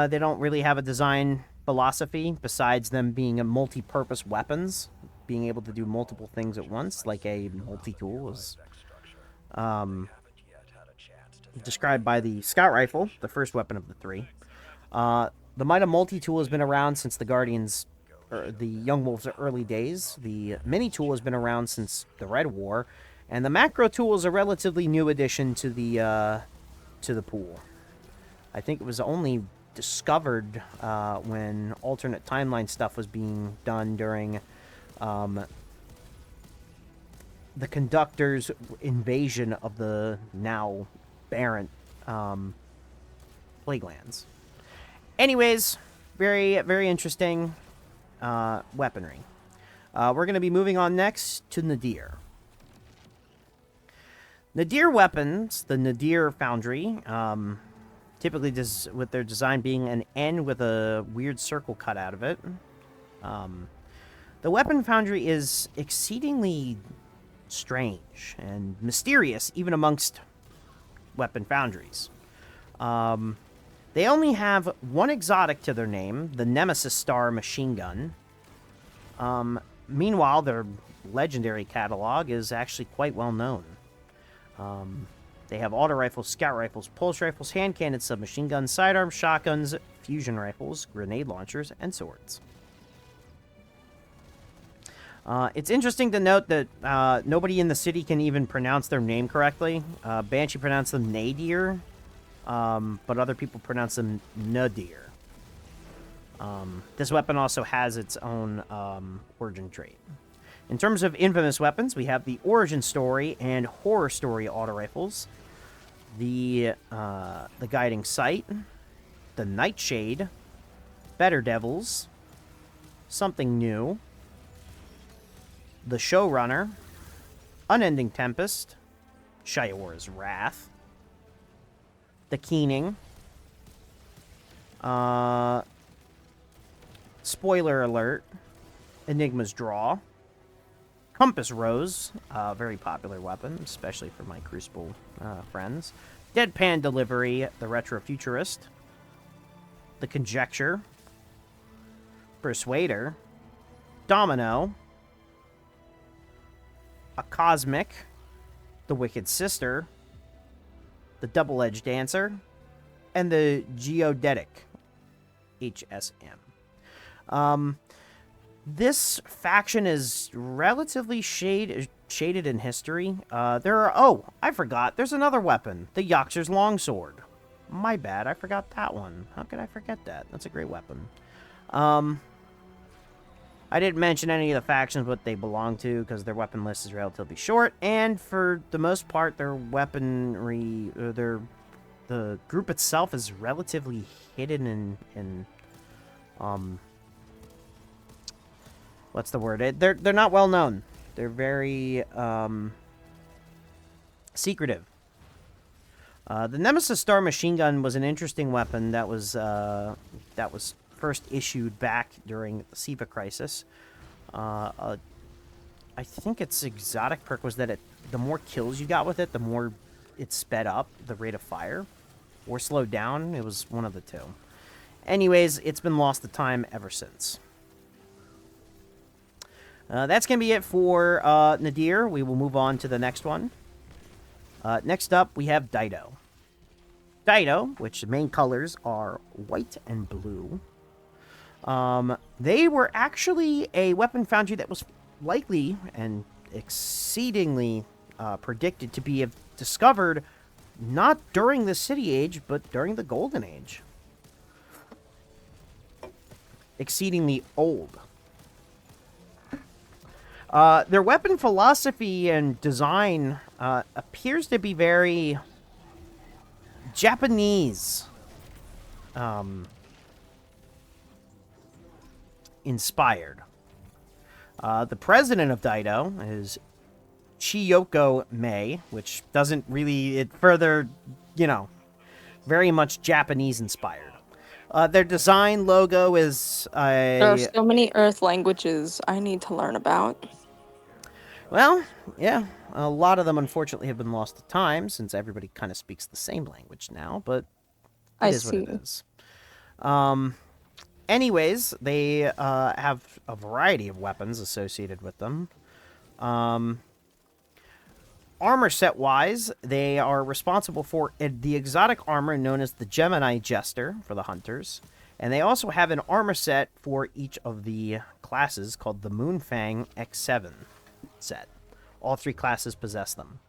They don't really have a design philosophy besides them being a multi-purpose weapons, being able to do multiple things at once, like a multi-tool is described by the Scout Rifle, the first weapon of the three. The Mida Multi-Tool has been around since the Guardians, or the Young Wolves' early days. The Mini-Tool has been around since the Red War, and the Macro-Tool is a relatively new addition to the pool. I think it was only discovered when alternate timeline stuff was being done during the Conductor's invasion of the now barren Plaguelands. Anyways, very, very interesting weaponry. We're going to be moving on next to Nadir. Nadir weapons, the Nadir Foundry, typically with their design being an N with a weird circle cut out of it. The weapon foundry is exceedingly strange and mysterious, even amongst weapon foundries. They only have one exotic to their name, the Nemesis Star machine gun. Meanwhile, their legendary catalog is actually quite well known. They have auto rifles, scout rifles, pulse rifles, hand cannons, submachine guns, sidearms, shotguns, fusion rifles, grenade launchers, and swords. It's interesting to note that nobody in the city can even pronounce their name correctly. Banshee pronounced them Nadir, but other people pronounce them Nadir. This weapon also has its own origin trait. In terms of infamous weapons, we have the origin story and horror story auto rifles, the guiding sight, the nightshade, better devils, something new, the showrunner, unending tempest, Shiora's wrath, the keening, spoiler alert, Enigma's draw, compass rose, very popular weapon, especially for my Crucible friends, deadpan delivery, the retrofuturist, the conjecture, persuader, domino, a cosmic, the wicked sister, the double-edged dancer, and the geodetic, HSM. This faction is relatively shaded in history. I forgot. There's another weapon. The Yoxer's Longsword. My bad. I forgot that one. How could I forget that? That's a great weapon. I didn't mention any of the factions what they belong to because their weapon list is relatively short, and for the most part, their weaponry, the group itself is relatively hidden in what's the word? They're not well known. They're very secretive. The Nemesis Star machine gun was an interesting weapon that was first issued back during the SIVA crisis. I think its exotic perk was that the more kills you got with it, the more it sped up the rate of fire, or slowed down. It was one of the two. Anyways, it's been lost to time ever since. That's going to be it for Nadir. We will move on to the next one. Next up, we have Dido. Dido, which the main colors are white and blue. They were actually a weapon foundry that was likely and exceedingly predicted to be discovered not during the City Age, but during the Golden Age. Exceedingly old. Their weapon philosophy and design appears to be very Japanese inspired. The president of Dido is Chiyoko Mei, which doesn't really, it further, very much Japanese inspired. Their design logo is There are so many Earth languages I need to learn about. Well, yeah, a lot of them unfortunately have been lost to time since everybody kind of speaks the same language now, but it is what it is. Anyways, they have a variety of weapons associated with them. Armor set wise, they are responsible for the exotic armor known as the Gemini Jester for the hunters, and they also have an armor set for each of the classes called the Moonfang X7 set. All three classes possess them.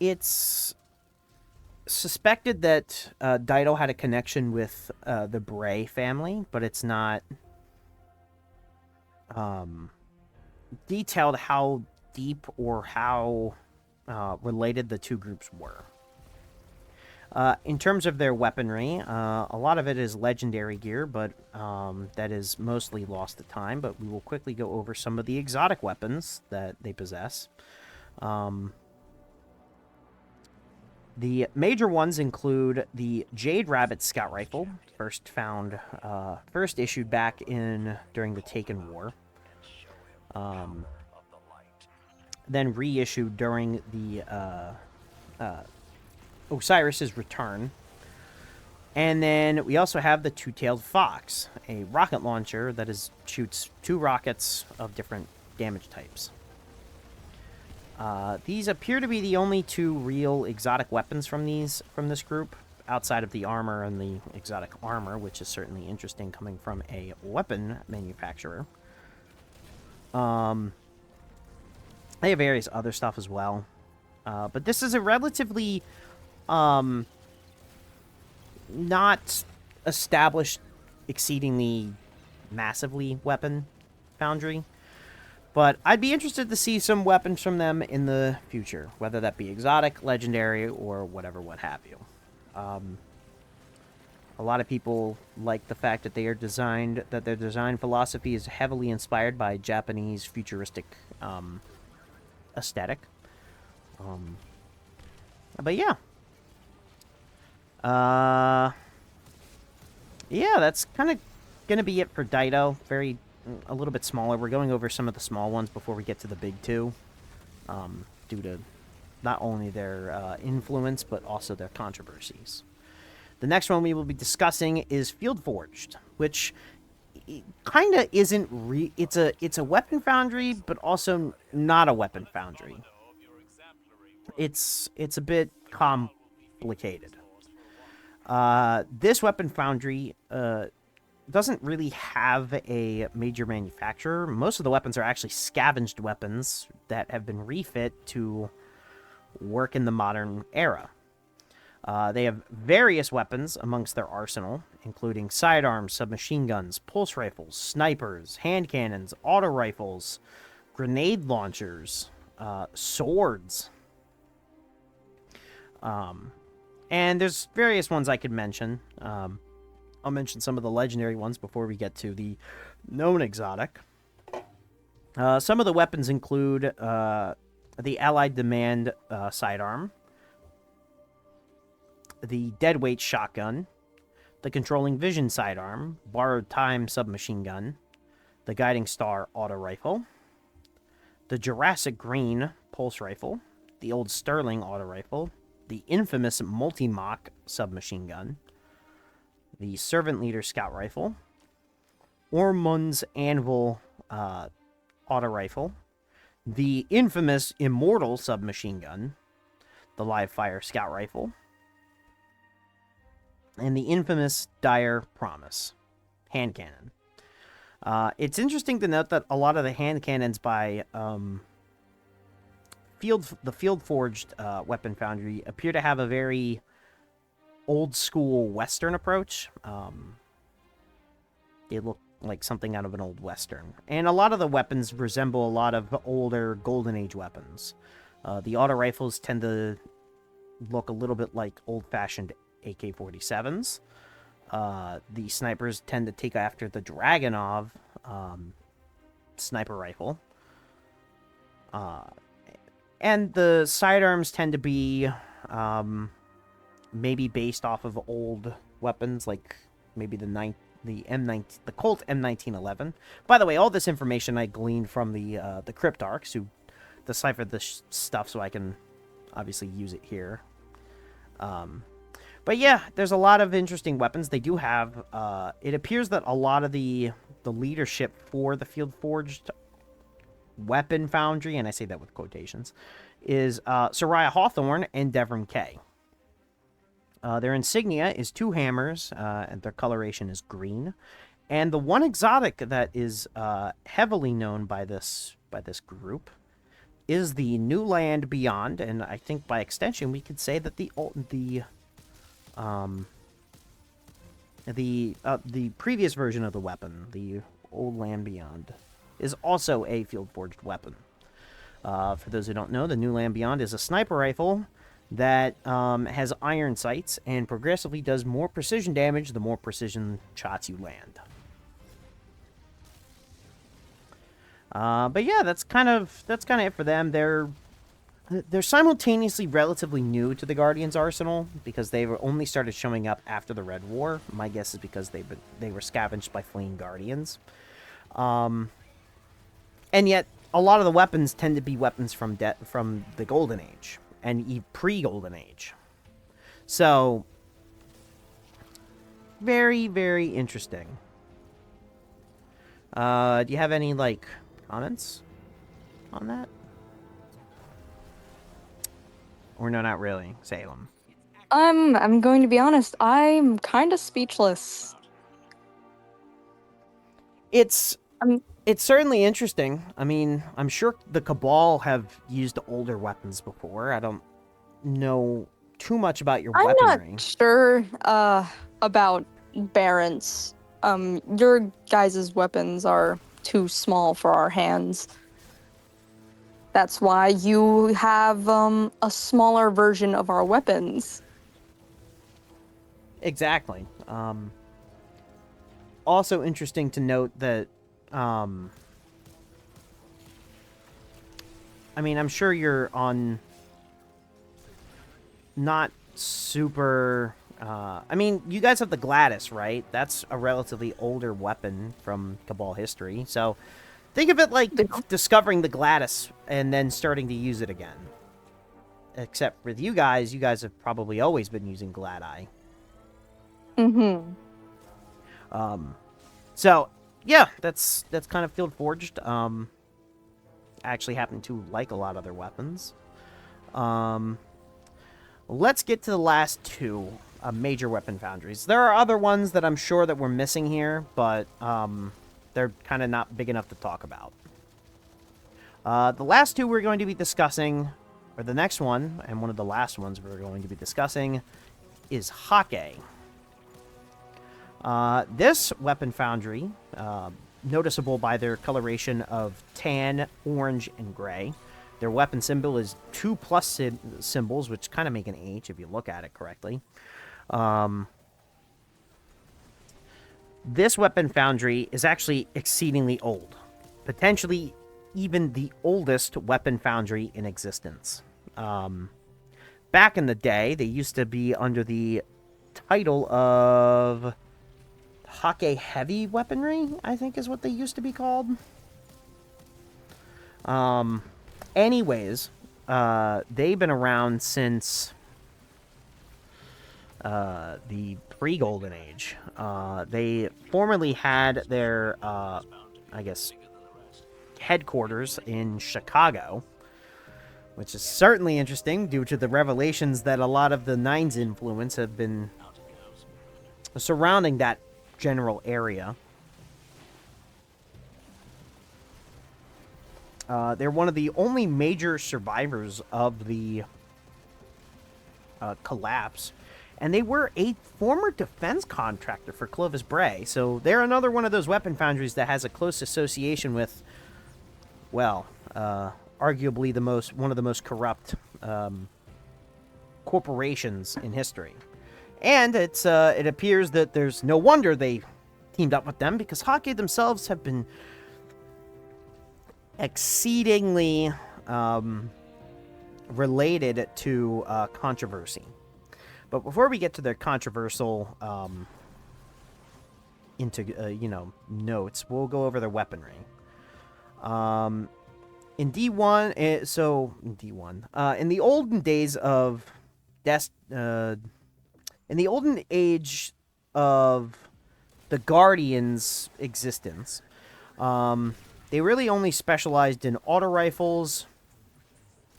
It's suspected that Dido had a connection with the Bray family, but it's not detailed how deep or how related the two groups were. In terms of their weaponry, a lot of it is legendary gear, but that is mostly lost to time. But we will quickly go over some of the exotic weapons that they possess. The major ones include the Jade Rabbit Scout Rifle, first issued back during the Taken War. Then reissued during the Osiris's Return. And then we also have the Two-Tailed Fox, a rocket launcher that shoots 2 rockets of different damage types. These appear to be the only 2 real exotic weapons from this group, outside of the armor and the exotic armor, which is certainly interesting coming from a weapon manufacturer. They have various other stuff as well. But this is a relatively not established exceedingly massively weapon foundry. But I'd be interested to see some weapons from them in the future, whether that be exotic, legendary, or whatever, what have you. A lot of people like the fact that their design philosophy is heavily inspired by Japanese futuristic aesthetic. But yeah, uh, yeah, that's kind of gonna be it for Dido. A little bit smaller. We're going over some of the small ones before we get to the big two, due to not only their influence but also their controversies. The next one we will be discussing is Field Forged, which kind of isn't it's a weapon foundry, but also not a weapon foundry. It's a bit complicated. This weapon foundry doesn't really have a major manufacturer. Most of the weapons are actually scavenged weapons that have been refit to work in the modern era. They have various weapons amongst their arsenal, including sidearms, submachine guns, pulse rifles, snipers, hand cannons, auto rifles, grenade launchers, swords. And there's various ones I could mention. I'll mention some of the legendary ones before we get to the known exotic. Some of the weapons include the Allied Demand sidearm, the Deadweight shotgun, the Controlling Vision sidearm, Borrowed Time submachine gun, the Guiding Star auto rifle, the Jurassic Green pulse rifle, the Old Sterling auto rifle, the infamous Multi-Mach submachine gun, the Servant Leader scout rifle, Ormond's Anvil auto rifle, the infamous Immortal submachine gun, the Live Fire scout rifle, and the infamous Dire Promise hand cannon. It's interesting to note that a lot of the hand cannons by the Field Forged weapon foundry appear to have a very old school Western approach. They look like something out of an old Western. And a lot of the weapons resemble a lot of older Golden Age weapons. The auto rifles tend to look a little bit like old-fashioned AK-47s. The snipers tend to take after the Dragunov sniper rifle. And the sidearms tend to be maybe based off of old weapons, like maybe the Colt M1911. By the way, all this information I gleaned from the Cryptarchs, who deciphered this stuff, so I can obviously use it here. But yeah, there's a lot of interesting weapons. They do have. It appears that a lot of the leadership for the Field Forged weapon foundry, and I say that with quotations, is Soraya Hawthorne and Devram Kay. Their insignia is 2 hammers, and their coloration is green. And the one exotic that is heavily known by this group is the New Land Beyond, and I think by extension we could say that the previous version of the weapon, the Old Land Beyond, is also a Field Forged weapon. For those who don't know, the New Land Beyond is a sniper rifle that has iron sights and progressively does more precision damage the more precision shots you land. But yeah, that's kind of it for them. They're simultaneously relatively new to the Guardians' arsenal because they were only started showing up after the Red War. My guess is because they were scavenged by fleeing Guardians. And yet, a lot of the weapons tend to be weapons from the Golden Age and pre-Golden Age. So, very, very interesting. Do you have any, comments on that? Or no, not really, Salem. I'm going to be honest, I'm kind of speechless. It's Um, certainly interesting. I mean, I'm sure the Cabal have used older weapons before. I don't know too much about your I'm not weaponry. sure about Barents. Your guys' weapons are too small for our hands. That's why you have a smaller version of our weapons. Exactly. Also interesting to note that, I mean, I'm sure you're on not super. I mean, you guys have the Gladys, right? That's a relatively older weapon from Cabal history. So think of it like discovering the Gladys and then starting to use it again. Except with you guys have probably always been using Gladi. Mm-hmm. So yeah, that's kind of field forged. I actually happen to like a lot of their weapons. Let's get to the last two major weapon foundries. There are other ones that I'm sure that we're missing here, but they're kind of not big enough to talk about. The last two we're going to be discussing, or the next one, and one of the last ones we're going to be discussing, is Hake. This weapon foundry, noticeable by their coloration of tan, orange, and gray. Their weapon symbol is 2 plus symbols, which kind of make an H if you look at it correctly. This weapon foundry is actually exceedingly old. Potentially even the oldest weapon foundry in existence. Back in the day, they used to be under the title of Hake Heavy Weaponry, I think is what they used to be called. Anyways, they've been around since the pre-Golden Age. They formerly had their, I guess, headquarters in Chicago, which is certainly interesting due to the revelations that a lot of the Nine's influence have been surrounding that general area. They're one of the only major survivors of the collapse, and they were a former defense contractor for Clovis Bray, so they're another one of those weapon foundries that has a close association with, well, arguably one of the most corrupt corporations in history. And it appears that there's no wonder they teamed up with them, because Hake themselves have been exceedingly related to controversy. But before we get to their controversial notes, we'll go over their weaponry. In D1, in the olden days of in the olden age of the Guardians' existence, they really only specialized in auto rifles,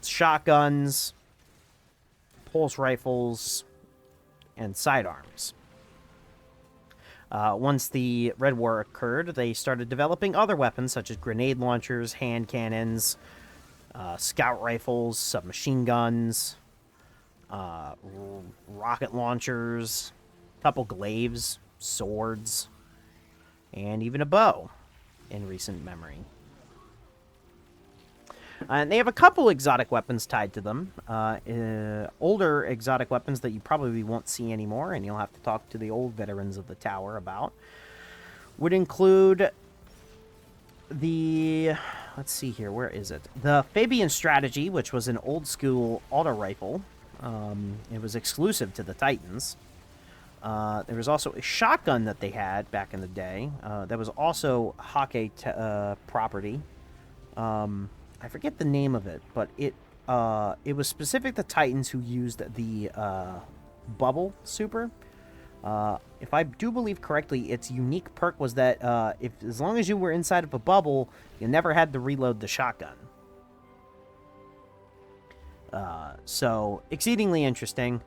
shotguns, pulse rifles, and sidearms. Once the Red War occurred, they started developing other weapons such as grenade launchers, hand cannons, scout rifles, submachine guns, rocket launchers, a couple glaives, swords, and even a bow in recent memory. And they have a couple exotic weapons tied to them. Older exotic weapons that you probably won't see anymore, and you'll have to talk to the old veterans of the tower about, would include the... Let's see here, where is it? The Fabian Strategy, which was an old-school auto rifle. It was exclusive to the Titans. There was also a shotgun that they had back in the day. That was also Hake property. I forget the name of it, but it was specific to Titans who used the bubble super. If I do believe correctly, its unique perk was that as long as you were inside of a bubble, you never had to reload the shotgun. So exceedingly interesting.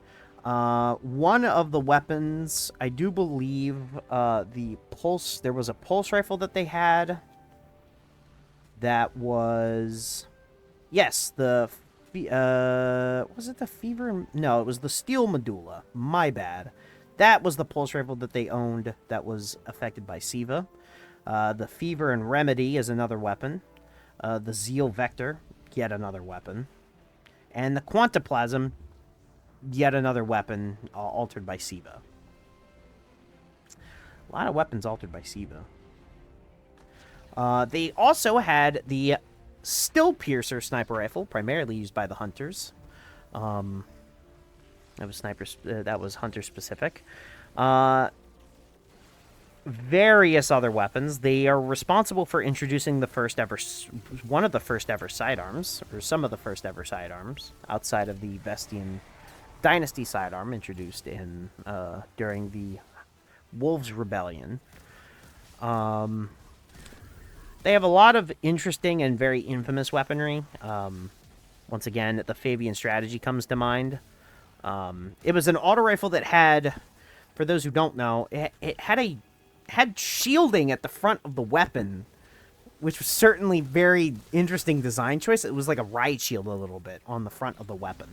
One of the weapons, I do believe, there was a pulse rifle that they had. That was, yes, the Was it the Fever? No, it was the Steel Medulla. My bad. That was the pulse rifle that they owned that was affected by Siva. The Fever and Remedy is another weapon. The Zeal Vector, yet another weapon. And the Quantaplasm, yet another weapon altered by Siva. A lot of weapons altered by Siva. They also had the Still Piercer sniper rifle, primarily used by the hunters. That was hunter specific. Various other weapons. They are responsible for introducing one of the first ever sidearms, or some of the first ever sidearms, outside of the Vestian Dynasty sidearm introduced in during the Wolves Rebellion. They have a lot of interesting and very infamous weaponry. Once again, the Fabian strategy comes to mind. It was an auto rifle that had, for those who don't know, it had shielding at the front of the weapon, which was certainly very interesting design choice. It was like a riot shield a little bit on the front of the weapon.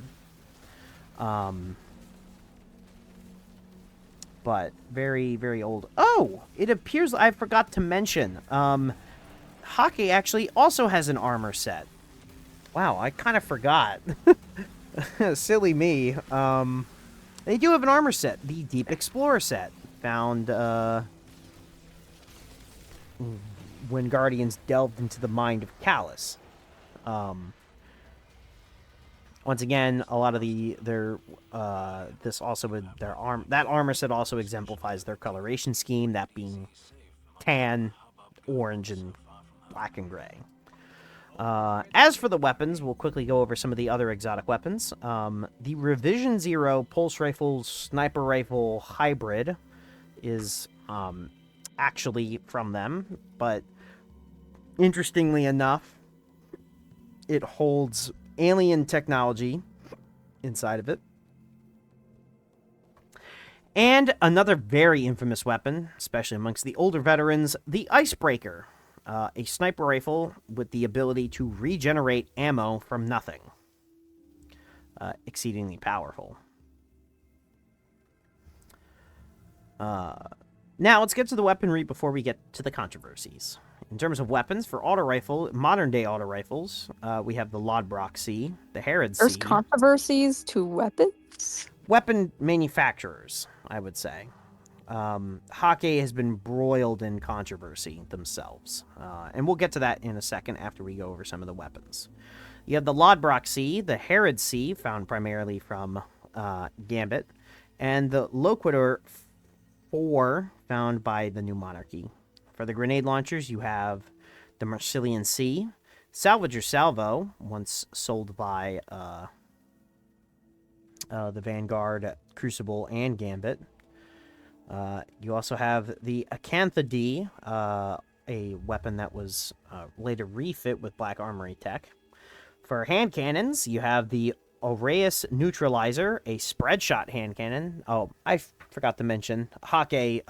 But very, very old. Oh, it appears I forgot to mention. Hake actually also has an armor set. Wow, I kind of forgot. Silly me. They do have an armor set, the Deep Explorer set, found when Guardians delved into the mind of Callus. Once again, a lot of that armor set also exemplifies their coloration scheme, that being tan, orange, and black and gray. As for the weapons, we'll quickly go over some of the other exotic weapons. The Revision Zero Pulse Rifle Sniper Rifle Hybrid is actually from them, but interestingly enough, it holds alien technology inside of it. And another very infamous weapon, especially amongst the older veterans, the Icebreaker. A sniper rifle with the ability to regenerate ammo from nothing. Exceedingly powerful. Now, let's get to the weaponry before we get to the controversies. In terms of weapons, for modern-day auto rifles, we have the Lodbrok C, the Herod C. There's controversies to weapons? Weapon manufacturers, I would say. Hake has been broiled in controversy themselves. And we'll get to that in a second after we go over some of the weapons. You have the Lodbrok C, the Herod C, found primarily from Gambit, and the Loquitur 4, found by the New Monarchy. For the grenade launchers, you have the Marsilian C, Salvager Salvo, once sold by the Vanguard, Crucible, and Gambit. You also have the Acantha D, a weapon that was later refit with Black Armory tech. For hand cannons, you have the Aureus Neutralizer, a spread shot hand cannon. Oh, I forgot to mention, Hake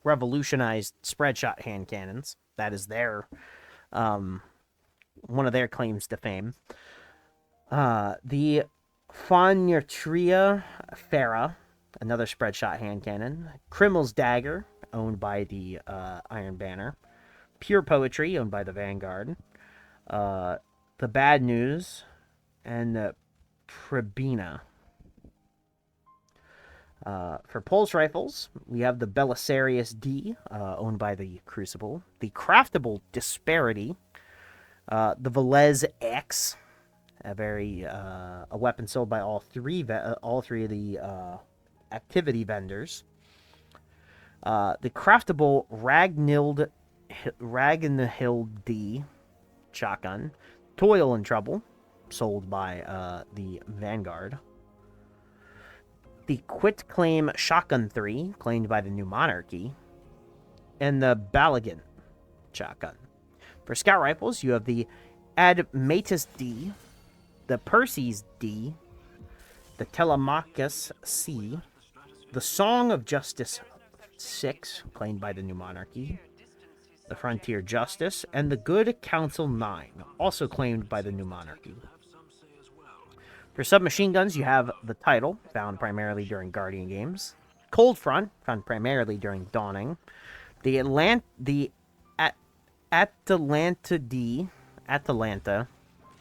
revolutionized spread shot hand cannons. That is their one of their claims to fame. The Fonurtria Farah, another spread shot hand cannon. Krimel's Dagger, owned by the Iron Banner. Pure Poetry, owned by the Vanguard. The Bad News, and the Prebina. For pulse rifles, we have the Belisarius D, owned by the Crucible. The Craftable Disparity. The Velez X, a weapon sold by all three of the activity vendors. The Craftable Ragnhild D shotgun. Toil and Trouble, sold by the Vanguard. The Quit Claim Shotgun 3, claimed by the New Monarchy. And the Balagan shotgun. For scout rifles, you have the Admetus D, the Perses D, the Telemachus C, the Song of Justice 6, claimed by the New Monarchy, the Frontier Justice, and the Good Counsel 9, also claimed by the New Monarchy. For submachine guns, you have the Title, found primarily during Guardian games. Cold Front, found primarily during Dawning. The Atalanta,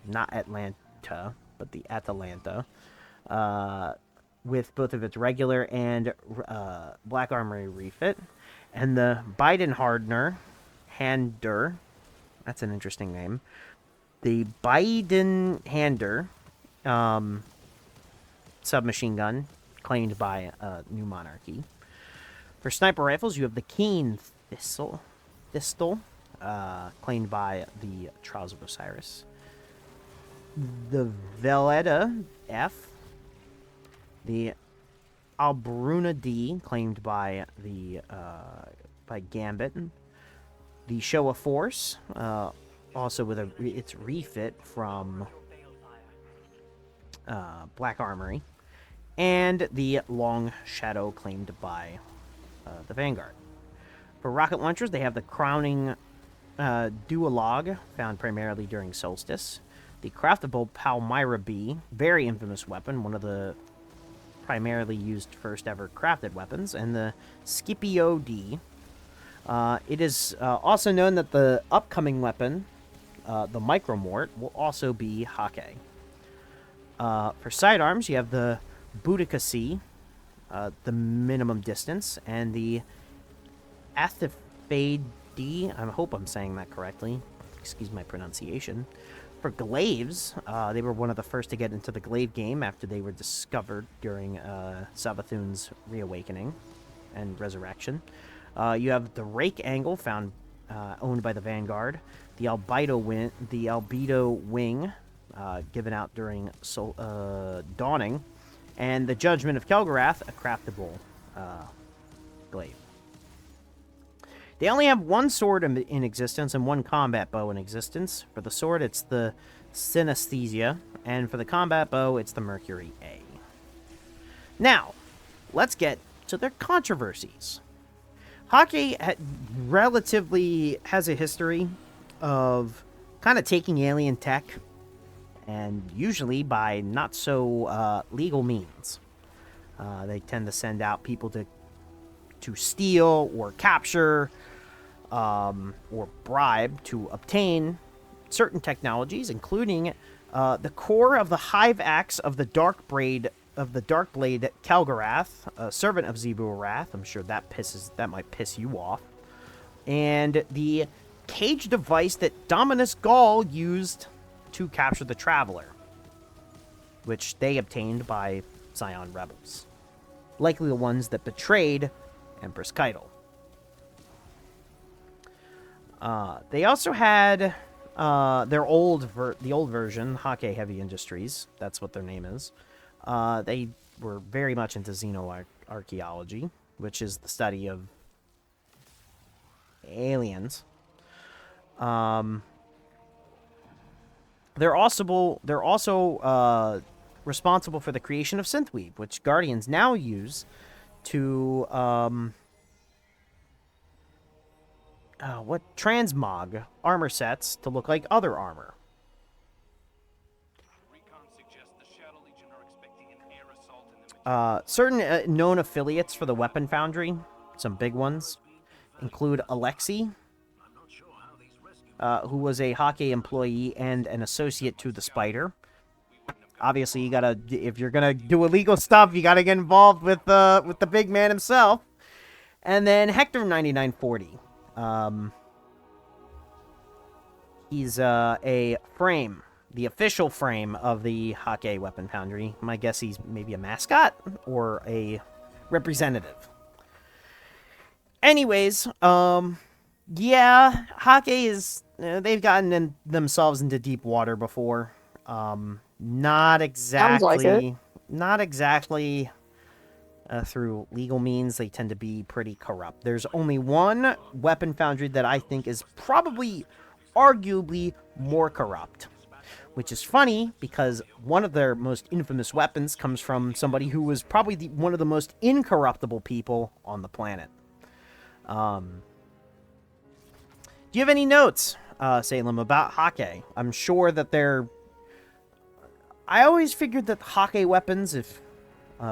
not Atlanta, but the Atalanta, with both of its regular and Black Armory refit. And the Hander, that's an interesting name. The Hander submachine gun, claimed by New Monarchy. For sniper rifles, you have the Keen Thistle, claimed by the Trials of Osiris. The Veleta F, the Albruna D, claimed by the by Gambit. The Showa Force, also with its refit from Black Armory, and the Long Shadow, claimed by the Vanguard. For rocket launchers, they have the Crowning Duologue, found primarily during Solstice. The craftable Palmyra B, very infamous weapon, one of the primarily used first ever crafted weapons, and the Scipio D. It is also known that the upcoming weapon, the Micromort, will also be Hake. For sidearms, you have the Boudica C, the minimum distance, and the Athifade D. I hope I'm saying that correctly. Excuse my pronunciation. For glaives, they were one of the first to get into the glaive game after they were discovered during Savathun's reawakening and resurrection. You have the Rake Angle, owned by the Vanguard. The Albedo Wing, given out during Dawning. And the Judgment of Kelgarath, a craftable glaive. They only have one sword in existence and one combat bow in existence. For the sword, it's the Synesthesia, and for the combat bow, it's the Mercury A. Now, let's get to their controversies. Hake relatively has a history of kind of taking alien tech, and usually by not so legal means. They tend to send out people to steal or capture or bribe to obtain certain technologies, including the core of the hive axe of the Darkblade Kelgarath, a servant of Zebu Arath. I'm sure that might piss you off. And the cage device that Dominus Gaul used to capture the Traveler, which they obtained by Scion rebels, likely the ones that betrayed Empress Keitel. They also had the old version, Hake Heavy Industries. That's what their name is. They were very much into xenoarchaeology, which is the study of aliens. They're also responsible for the creation of Synthweave, which Guardians now use to transmog armor sets to look like other armor. Certain known affiliates for the Weapon Foundry, some big ones, include Alexei, who was a Hake employee and an associate to the Spider. Obviously, if you're gonna do illegal stuff, you gotta get involved with the big man himself. And then Hector 9940. He's a frame, the official frame of the Hake Weapon Foundry. My guess he's maybe a mascot or a representative. Anyways, yeah, Hake is... they've gotten themselves into deep water before. Not exactly... Sounds like it. Not exactly through legal means. They tend to be pretty corrupt. There's only one weapon foundry that I think is probably, arguably, more corrupt. Which is funny, because one of their most infamous weapons comes from somebody who was probably one of the most incorruptible people on the planet. Do you have any notes, Salem, about Hake? I'm sure that they're I always figured that Hake weapons, if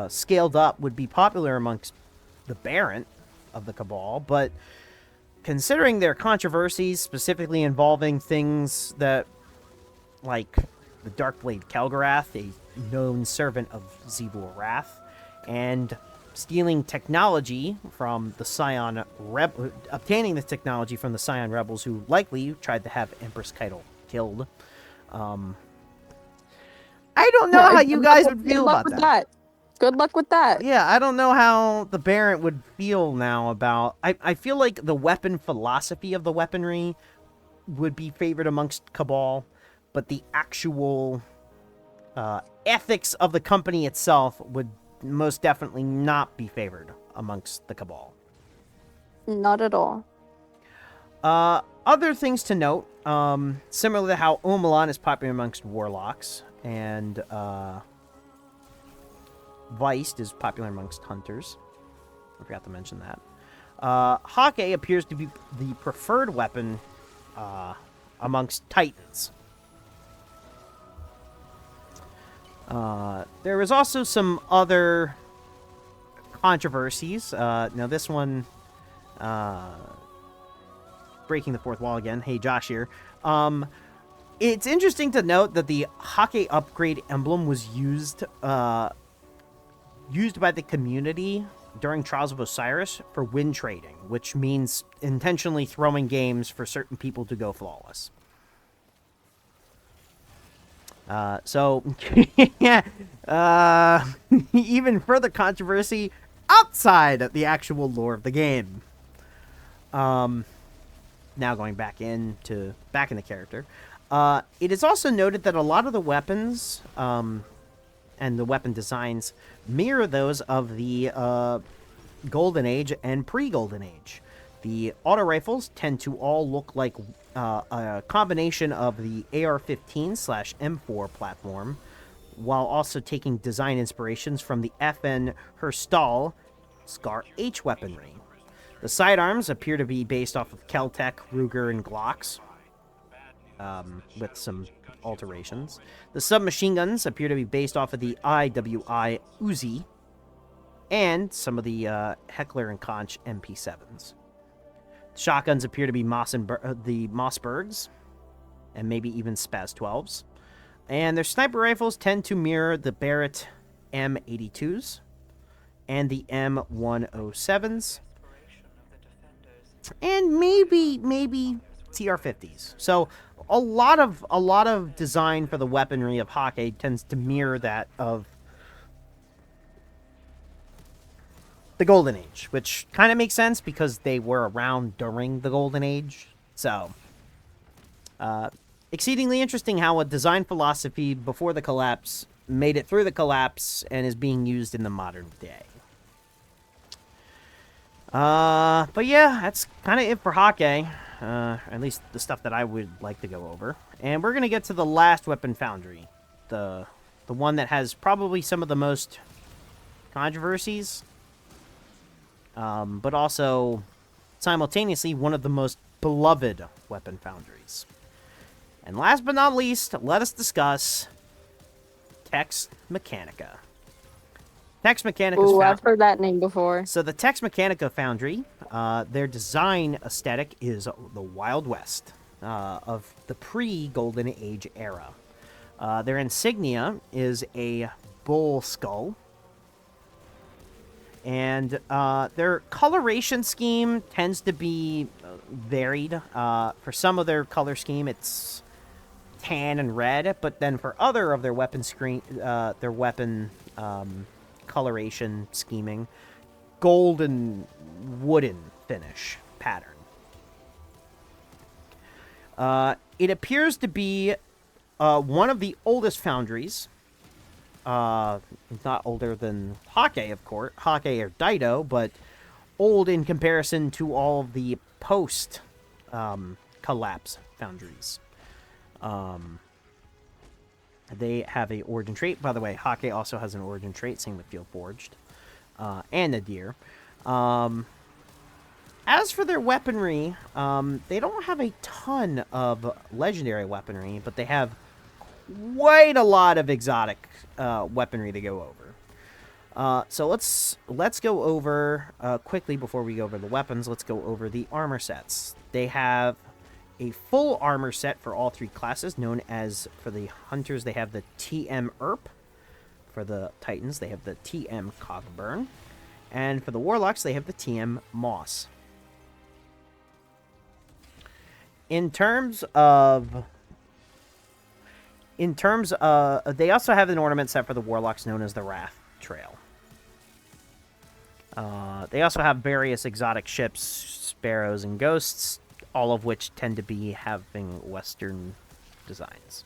scaled up, would be popular amongst the Barent of the Cabal, but considering their controversies, specifically involving things that, like the Darkblade Kelgarath, a known servant of Zevul Wrath, and stealing technology from the Scion obtaining the technology from the Scion rebels, who likely tried to have Empress Keitel killed. I don't know how you guys would feel about that. Good luck with that. Yeah, I don't know how the Barent would feel now about... I feel like the weapon philosophy of the weaponry would be favored amongst Cabal, but the actual ethics of the company itself would most definitely not be favored amongst the Cabal. Not at all. Other things to note, similar to how Umalan is popular amongst Warlocks, and Weist is popular amongst Hunters. I forgot to mention that. Hake appears to be the preferred weapon amongst Titans. There was also some other controversies. Now this one, breaking the fourth wall again. Hey, Josh here. It's interesting to note that the Hake upgrade emblem was used by the community during Trials of Osiris for win trading, which means intentionally throwing games for certain people to go flawless. So, yeah, even further controversy outside of the actual lore of the game. Now going back in the character. It is also noted that a lot of the weapons, and the weapon designs mirror those of the Golden Age and pre-Golden Age. The auto rifles tend to all look like a combination of the AR-15/M4 platform, while also taking design inspirations from the FN Herstal Scar H weaponry. The sidearms appear to be based off of Keltec, Ruger, and Glocks, with some alterations. The submachine guns appear to be based off of the IWI Uzi, and some of the Heckler and Koch MP7s. Shotguns appear to be the Mossbergs, and maybe even Spaz 12s. And their sniper rifles tend to mirror the Barrett M82s and the M107s, and maybe TR50s. So a lot of design for the weaponry of Hake tends to mirror that of the Golden Age, which kind of makes sense because they were around during the Golden Age. So, exceedingly interesting how a design philosophy before the collapse made it through the collapse and is being used in the modern day. But yeah, that's kind of it for Hake. At least the stuff that I would like to go over. And we're going to get to the last weapon foundry. The one that has probably some of the most controversies. But also, simultaneously, one of the most beloved weapon foundries. And last but not least, let us discuss Tex Mechanica. Tex Mechanica's I've heard that name before. So the Tex Mechanica Foundry, their design aesthetic is the Wild West of the pre-Golden Age era. Their insignia is a bull skull. And their coloration scheme tends to be varied. For some of their color scheme, it's tan and red, but then for other of their weapon coloration scheming, gold and wooden finish pattern. It appears to be one of the oldest foundries. Not older than Hake, of course, Hake or Dido, but old in comparison to all of the post collapse foundries. They have a origin trait. By the way, Hake also has an origin trait, same with Field Forged, and Nadir. As for their weaponry, they don't have a ton of legendary weaponry, but they have quite a lot of exotic weaponry to go over. So let's go over quickly before we go over the weapons. Let's go over the armor sets. They have a full armor set for all three classes, known as, for the hunters, they have the TM Erp. For the Titans, they have the TM Cogburn. And for the Warlocks, they have the TM Moss. In terms of... they also have an ornament set for the Warlocks known as the Wrath Trail. They also have various exotic ships, sparrows, and ghosts, all of which tend to be having Western designs.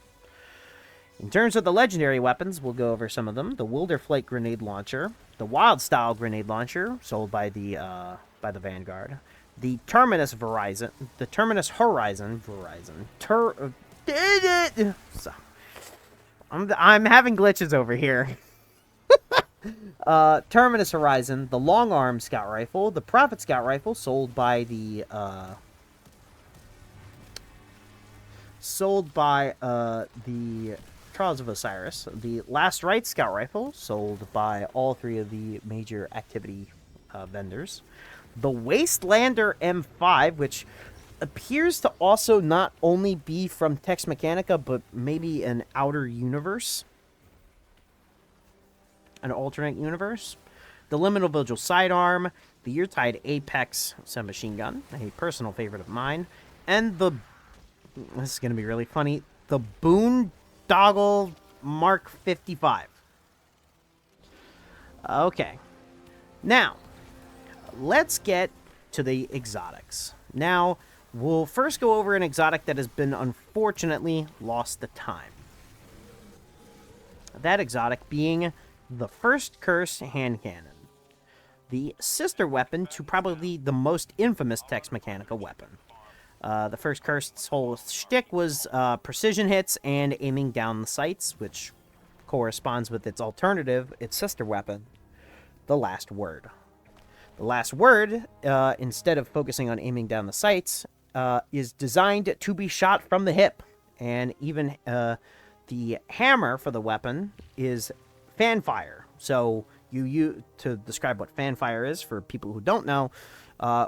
In terms of the legendary weapons, we'll go over some of them. The Wilderflake Grenade Launcher, the Wild Style Grenade Launcher, sold by the Vanguard, the Terminus Horizon, I'm having glitches over here. Terminus Horizon, the Long Arm Scout Rifle, the Prophet Scout Rifle, sold by the Trials of Osiris, the Last Right Scout Rifle, sold by all three of the major activity vendors, the Wastelander M5, which appears to also not only be from Tex Mechanica, but maybe an outer universe. An alternate universe. The Liminal Vigil Sidearm, the Yeartide Apex submachine gun, a personal favorite of mine, and the... This is going to be really funny. The Boondoggle Mark 55. Okay. Now, let's get to the exotics. Now, we'll first go over an exotic that has been unfortunately lost to time. That exotic being the First Curse hand cannon. The sister weapon to probably the most infamous Tex Mechanica weapon. The First Curse's whole shtick was precision hits and aiming down the sights, which corresponds with its alternative, its sister weapon, the Last Word. The Last Word, instead of focusing on aiming down the sights, is designed to be shot from the hip. And even the hammer for the weapon is fanfire. So to describe what fanfire is for people who don't know,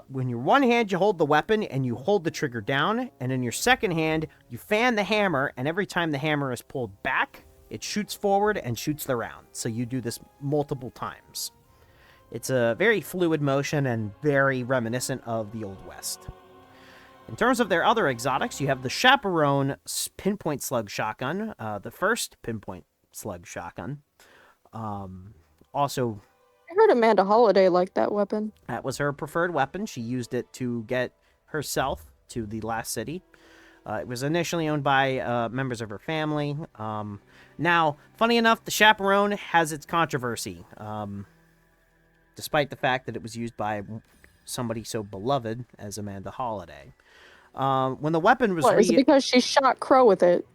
when your one hand you hold the weapon and you hold the trigger down, and in your second hand you fan the hammer, and every time the hammer is pulled back, it shoots forward and shoots the round. So you do this multiple times. It's a very fluid motion and very reminiscent of the Old West. In terms of their other exotics, you have the Chaperone Pinpoint Slug Shotgun, the first Pinpoint Slug Shotgun. Also, I heard Amanda Holliday liked that weapon. that was her preferred weapon. She used it to get herself to the last city. It was initially owned by members of her family. Now, funny enough, the Chaperone has its controversy, despite the fact that it was used by somebody so beloved as Amanda Holliday. When the weapon was... Is it because she shot Crow with it?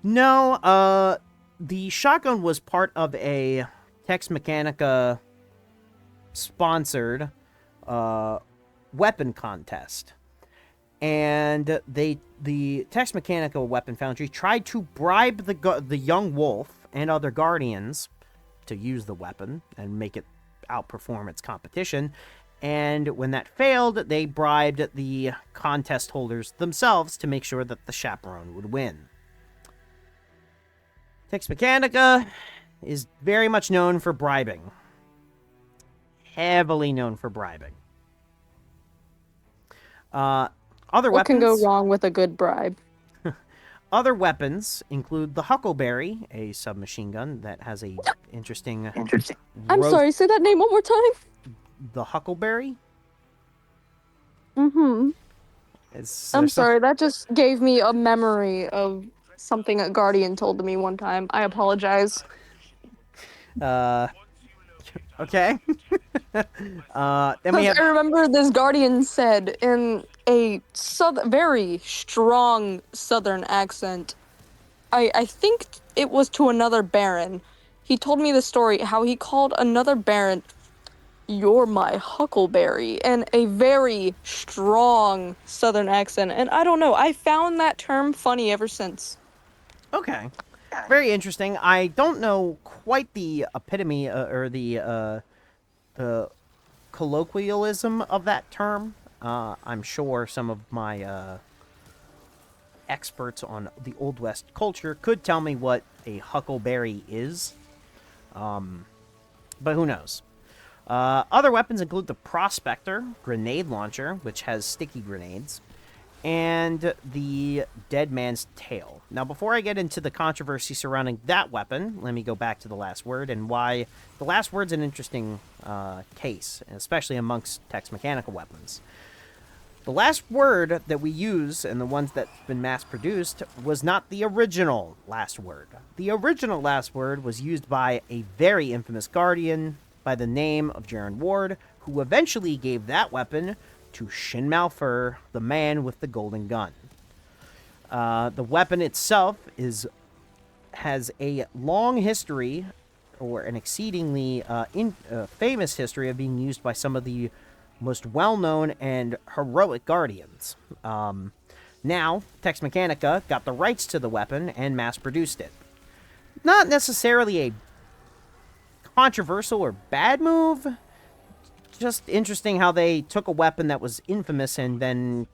No, the shotgun was part of a Tex Mechanica sponsored weapon contest. And the Tex Mechanica Weapon Foundry tried to bribe the young wolf and other guardians to use the weapon and make it outperform its competition. And when that failed, they bribed the contest holders themselves to make sure that the Chaperone would win. Tex Mechanica is very much known for bribing. Heavily known for bribing. Other What can weapons... go wrong with a good bribe? Other weapons include the Huckleberry, a submachine gun that has a interesting... I'm sorry, say that name one more time. The Huckleberry? Mm-hmm. I'm sorry, that just gave me a memory of something a Guardian told me one time. I apologize. Okay. Then we have... I remember this Guardian said in a very strong southern accent, I think it was to another Baron. He told me the story, how he called another Baron, "You're my Huckleberry," in a very strong southern accent. And I don't know, I found that term funny ever since. Okay. Very interesting. I don't know quite the epitome or the colloquialism of that term. I'm sure some of my experts on the Old West culture could tell me what a huckleberry is, but who knows? Other weapons include the Prospector grenade launcher, which has sticky grenades, and the Dead Man's Tail. Now, before I get into the controversy surrounding that weapon, let me go back to the Last Word and why the Last Word's an interesting case, especially amongst Tex Mechanical weapons. The Last Word that we use, and the ones that's been mass-produced, was not the original Last Word. The original Last Word was used by a very infamous Guardian by the name of Jaron Ward, who eventually gave that weapon to Shin Malphur, the man with the golden gun. The weapon itself has a long history, or an exceedingly famous history of being used by some of the most well-known and heroic Guardians. Now, Tex Mechanica got the rights to the weapon and mass-produced it. Not necessarily a controversial or bad move, just interesting how they took a weapon that was infamous and then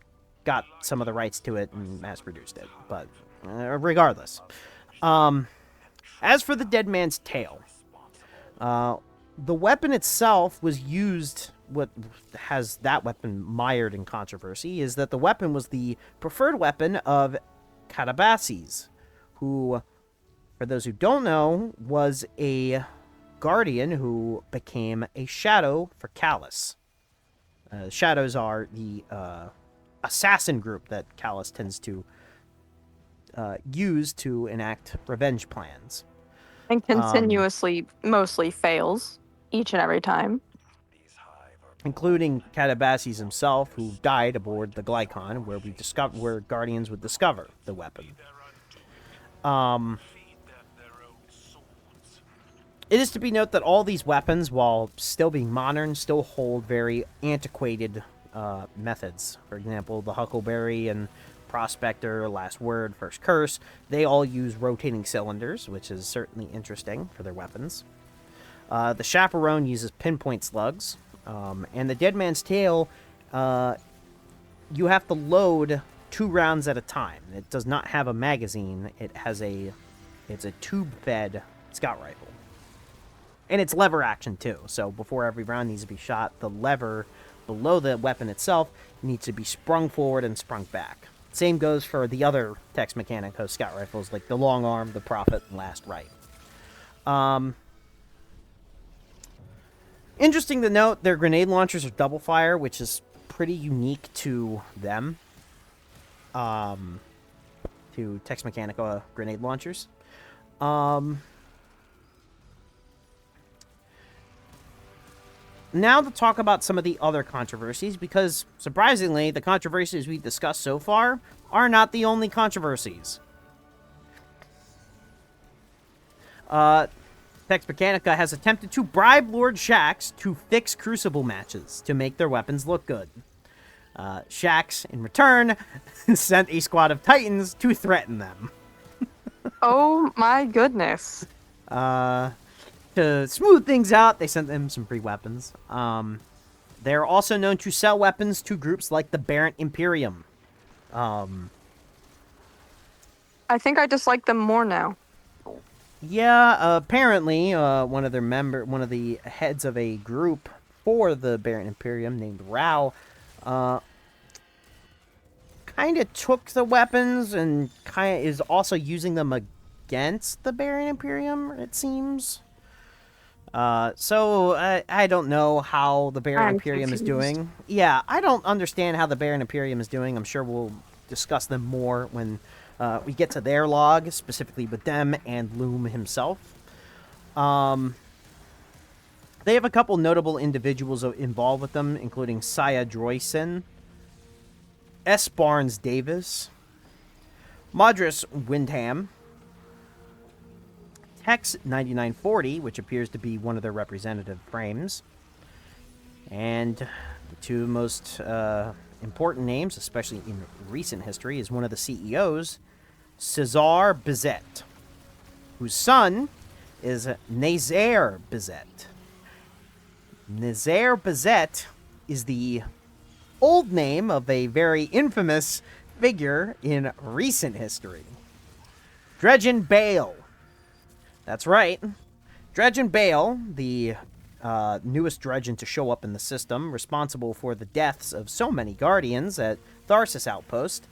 got some of the rights to it and mass-produced it. But regardless. As for the Dead Man's Tail, the weapon itself was used. What has that weapon mired in controversy is that the weapon was the preferred weapon of Catabases, who, for those who don't know, was a Guardian who became a shadow for Callus. Shadows are the assassin group that Callus tends to use to enact revenge plans. And continuously mostly fails each and every time. Including Catabases himself, who died aboard the Glycon, where Guardians would discover the weapon. It is to be noted that all these weapons, while still being modern, still hold very antiquated methods. For example, the Huckleberry and Prospector, Last Word, First Curse, they all use rotating cylinders, which is certainly interesting for their weapons. The Chaperone uses pinpoint slugs, and the Dead Man's Tail, you have to load 2 rounds at a time. It does not have a magazine. It's a tube-fed scout rifle. And it's lever action, too. So before every round needs to be shot, the lever below the weapon itself needs to be sprung forward and sprung back. Same goes for the other Tex Mechanico scout rifles, like the Long Arm, the Prophet, and Last Right. Interesting to note, their grenade launchers are double fire, which is pretty unique to them. To Tex Mechanica grenade launchers. Now to talk about some of the other controversies, because surprisingly, the controversies we've discussed so far are not the only controversies. Tex Mechanica has attempted to bribe Lord Shaxx to fix Crucible matches to make their weapons look good. Shaxx, in return, sent a squad of Titans to threaten them. Oh my goodness. To smooth things out, they sent them some free weapons. They're also known to sell weapons to groups like the Barrent Imperium. I think I dislike them more now. Yeah, apparently, one of the heads of a group for the Barrent Imperium named Rao, kind of took the weapons and kind of is also using them against the Barrent Imperium, it seems. So I don't know how the Barrent Imperium is doing. Yeah, I don't understand how the Barrent Imperium is doing. I'm sure we'll discuss them more when we get to their log, specifically with them and Loom himself. They have a couple notable individuals involved with them, including Saya Droysen, S. Barnes Davis, Madras Windham, Tex 9940, which appears to be one of their representative frames, and the 2 most important names, especially in recent history, is one of the CEOs, Cesar Bizet, whose son is Nazaire Bizet. Nazaire Bizet is the old name of a very infamous figure in recent history. Dredgen Bale. That's right. Dredgen Bale, the newest Dredgen to show up in the system, responsible for the deaths of so many Guardians at Tharsis Outpost,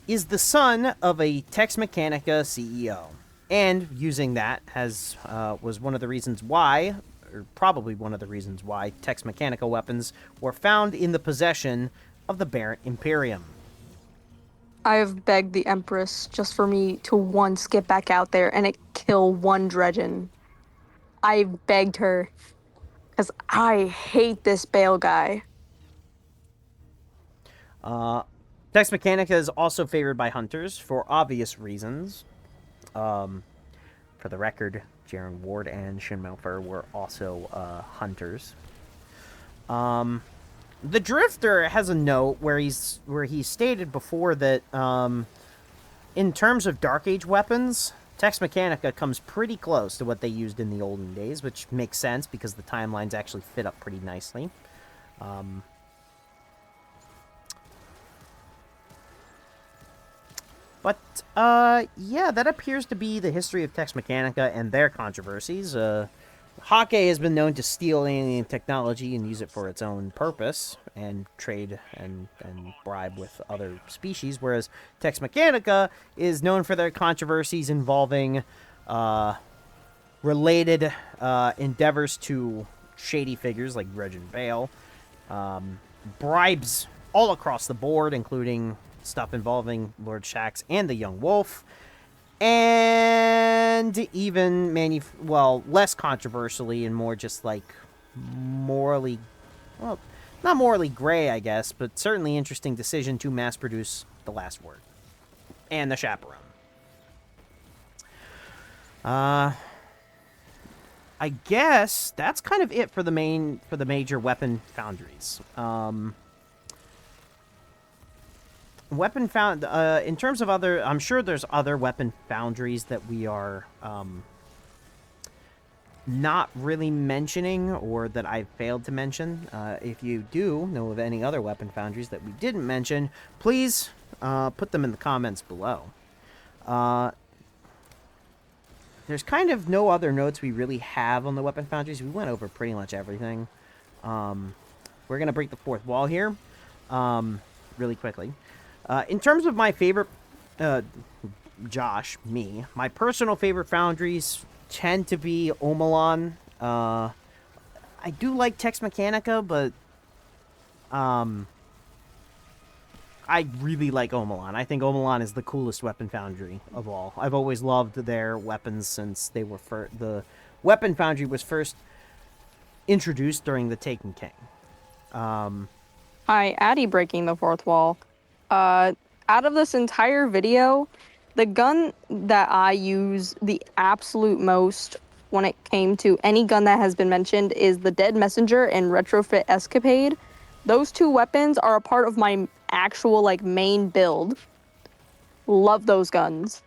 is the son of a Tex Mechanica CEO. And using that was one of the reasons why, or probably one of the reasons why, Tex Mechanica weapons were found in the possession of the Barrett Imperium. I've begged the Empress just for me to once get back out there and kill one Dredgen. I begged her, because I hate this Bale guy. Tex Mechanica is also favored by hunters for obvious reasons. For the record, Jaren Ward and Shin Malfer were also hunters. The Drifter has a note where he stated before that in terms of Dark Age weapons, Tex Mechanica comes pretty close to what they used in the olden days, which makes sense because the timelines actually fit up pretty nicely. But, yeah, that appears to be the history of Tex Mechanica and their controversies. Hawkeye has been known to steal alien technology and use it for its own purpose, and trade and bribe with other species, whereas Tex Mechanica is known for their controversies involving related endeavors to shady figures like Dredgen Bale, bribes all across the board, including stuff involving Lord Shax and the Young Wolf, and even less controversially and more just like morally, well, not morally gray, I guess, but certainly interesting decision to mass produce The Last Word and the Chaperone. I guess that's kind of it for the major weapon foundries. In terms of other, I'm sure there's other weapon foundries that we are not really mentioning, or that I failed to mention. If you do know of any other weapon foundries that we didn't mention, please put them in the comments below. There's kind of no other notes we really have on the weapon foundries. We went over pretty much everything. We're going to break the fourth wall here really quickly. In terms of my favorite, my personal favorite foundries tend to be Omelan. I do like Tex Mechanica, but I really like Omelan. I think Omelan is the coolest weapon foundry of all. I've always loved their weapons since they were the weapon foundry was first introduced during the Taken King. Hi, Addy breaking the fourth wall. Out of this entire video, the gun that I use the absolute most when it came to any gun that has been mentioned is the Dead Messenger and Retrofit Escapade. Those two weapons are a part of my actual, main build. Love those guns.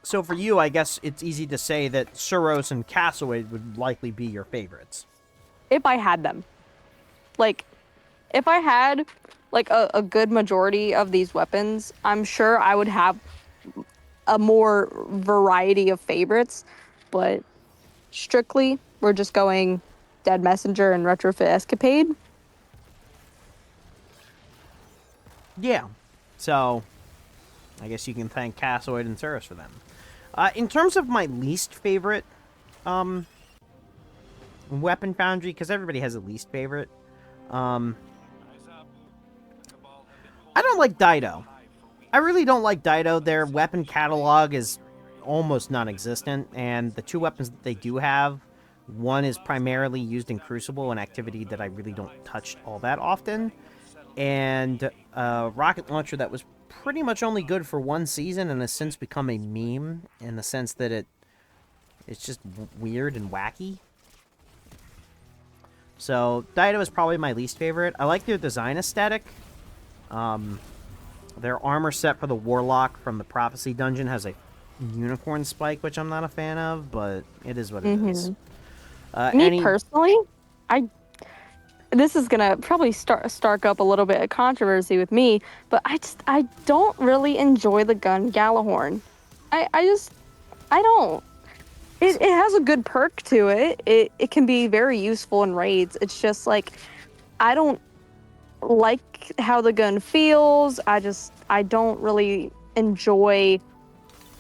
So for you, I guess it's easy to say that Suros and Cassoid would likely be your favorites. If I had them. If I had a good majority of these weapons, I'm sure I would have a more variety of favorites, but strictly we're just going Dead Messenger and Retrofit Escapade. Yeah, so I guess you can thank Cassoid and Suros for them. In terms of my least favorite weapon foundry, because everybody has a least favorite, I don't like Dido. I really don't like Dido. Their weapon catalog is almost non-existent, and the two weapons that they do have, one is primarily used in Crucible, an activity that I really don't touch all that often, and a rocket launcher that was pretty much only good for one season and has since become a meme in the sense that it's just weird and wacky. So Dido is probably my least favorite. I like their design aesthetic. Their armor set for the Warlock from the Prophecy Dungeon has a unicorn spike, which I'm not a fan of, but it is what it is. Mm-hmm. Me Any personally, I this is gonna probably start up a little bit of controversy with me, but I don't really enjoy the gun Galahorn. I don't. It has a good perk to it. It can be very useful in raids. It's just like I don't like how the gun feels. I don't really enjoy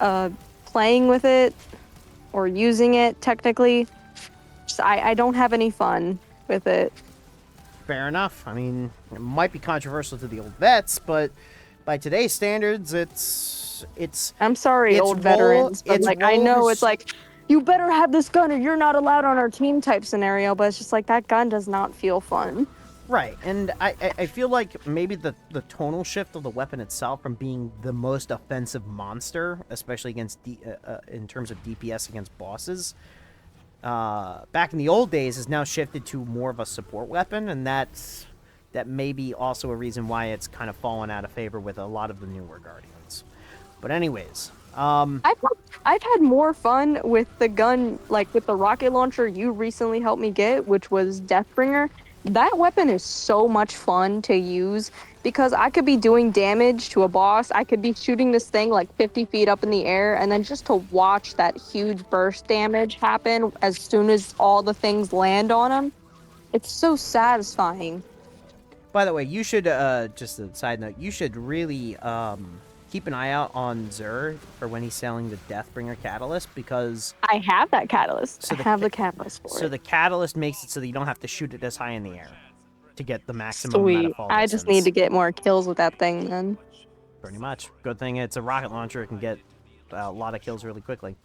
uh playing with it or using it technically. Just, I don't have any fun with it. Fair enough. I mean, it might be controversial to the old vets, but by today's standards, I'm sorry, its old role veterans, but its like I role know it's has like you better have this gun or you're not allowed on our team type scenario, but it's just like that gun does not feel fun. right, and I feel like maybe the tonal shift of the weapon itself from being the most offensive monster, especially against in terms of DPS against bosses, back in the old days, has now shifted to more of a support weapon, and that may be also a reason why it's kind of fallen out of favor with a lot of the newer Guardians. But anyways, I've I've had more fun with the gun, like with the rocket launcher you recently helped me get, which was Deathbringer. That weapon is so much fun to use because I could be doing damage to a boss. I could be shooting this thing like 50 feet up in the air, and then just to watch that huge burst damage happen as soon as all the things land on him. It's so satisfying. by the way, you should just a side note, you should really keep an eye out on Zur for when he's selling the Deathbringer catalyst, because I have that catalyst. so I the have the catalyst for so it. the catalyst makes it so that you don't have to shoot it as high in the air to get the maximum amount of Sweet. fall I just need distance. to get more kills with that thing then. Pretty much. Good thing it's a rocket launcher; it can get a lot of kills really quickly.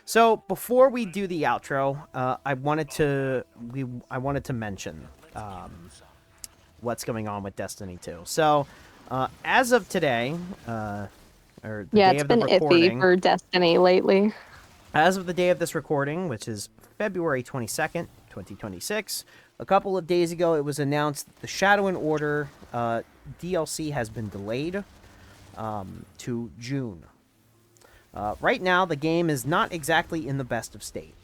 So before we do the outro, I wanted to mention what's going on with Destiny 2. So, as of today, or the Yeah, day it's of the been iffy recording, for Destiny lately. as of the day of this recording, which is February 22nd, 2026, a couple of days ago, it was announced that the Shadow and Order DLC has been delayed to June. Right now, the game is not exactly in the best of state.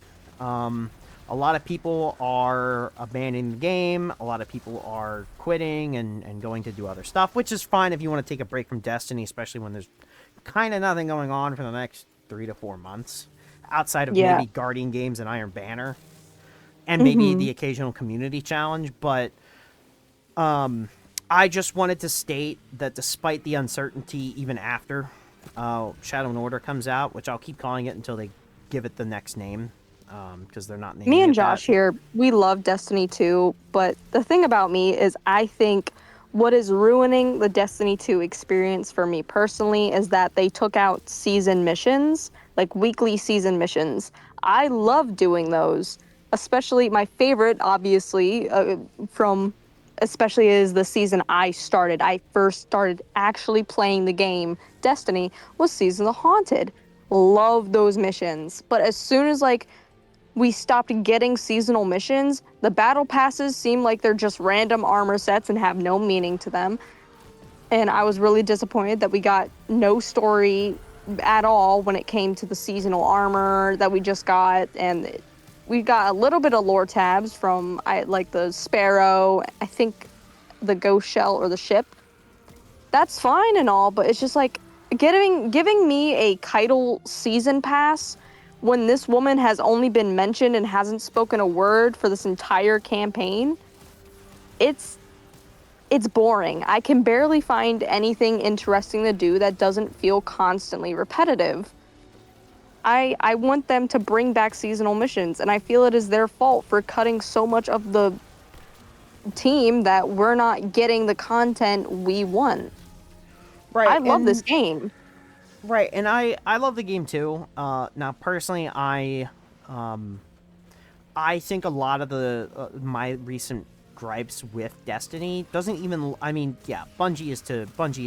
A lot of people are abandoning the game. A lot of people are quitting and going to do other stuff, which is fine if you want to take a break from Destiny, especially when there's kind of nothing going on for the next 3 to 4 months, outside of Yeah. maybe Guardian games and Iron Banner, and maybe Hmm. the occasional community challenge. But I just wanted to state that despite the uncertainty, even after Shadow and Order comes out, which I'll keep calling it until they give it the next name, because they're not Me naming and it that. Josh here, we love Destiny 2, but the thing about me is I think what is ruining the Destiny 2 experience for me personally is that they took out season missions, like weekly season missions. I love doing those, especially my favorite, obviously, from especially is the season I started. I first started actually playing the game, Destiny, was Season of the Haunted. Love those missions. But as soon as like we stopped getting seasonal missions, the battle passes seem like they're just random armor sets and have no meaning to them. And I was really disappointed that we got no story at all when it came to the seasonal armor that we just got. And we got a little bit of lore tabs from like the Sparrow, I think the Ghost Shell or the ship. That's fine and all, but it's just like giving me a Keitel season pass when this woman has only been mentioned and hasn't spoken a word for this entire campaign. It's it's boring. I can barely find anything interesting to do that doesn't feel constantly repetitive. I want them to bring back seasonal missions, and I feel it is their fault for cutting so much of the team that we're not getting the content we want. I Right, love this and game. right, and I love the game too. Now personally, I think a lot of the my recent gripes with Destiny doesn't even. I mean, yeah, Bungie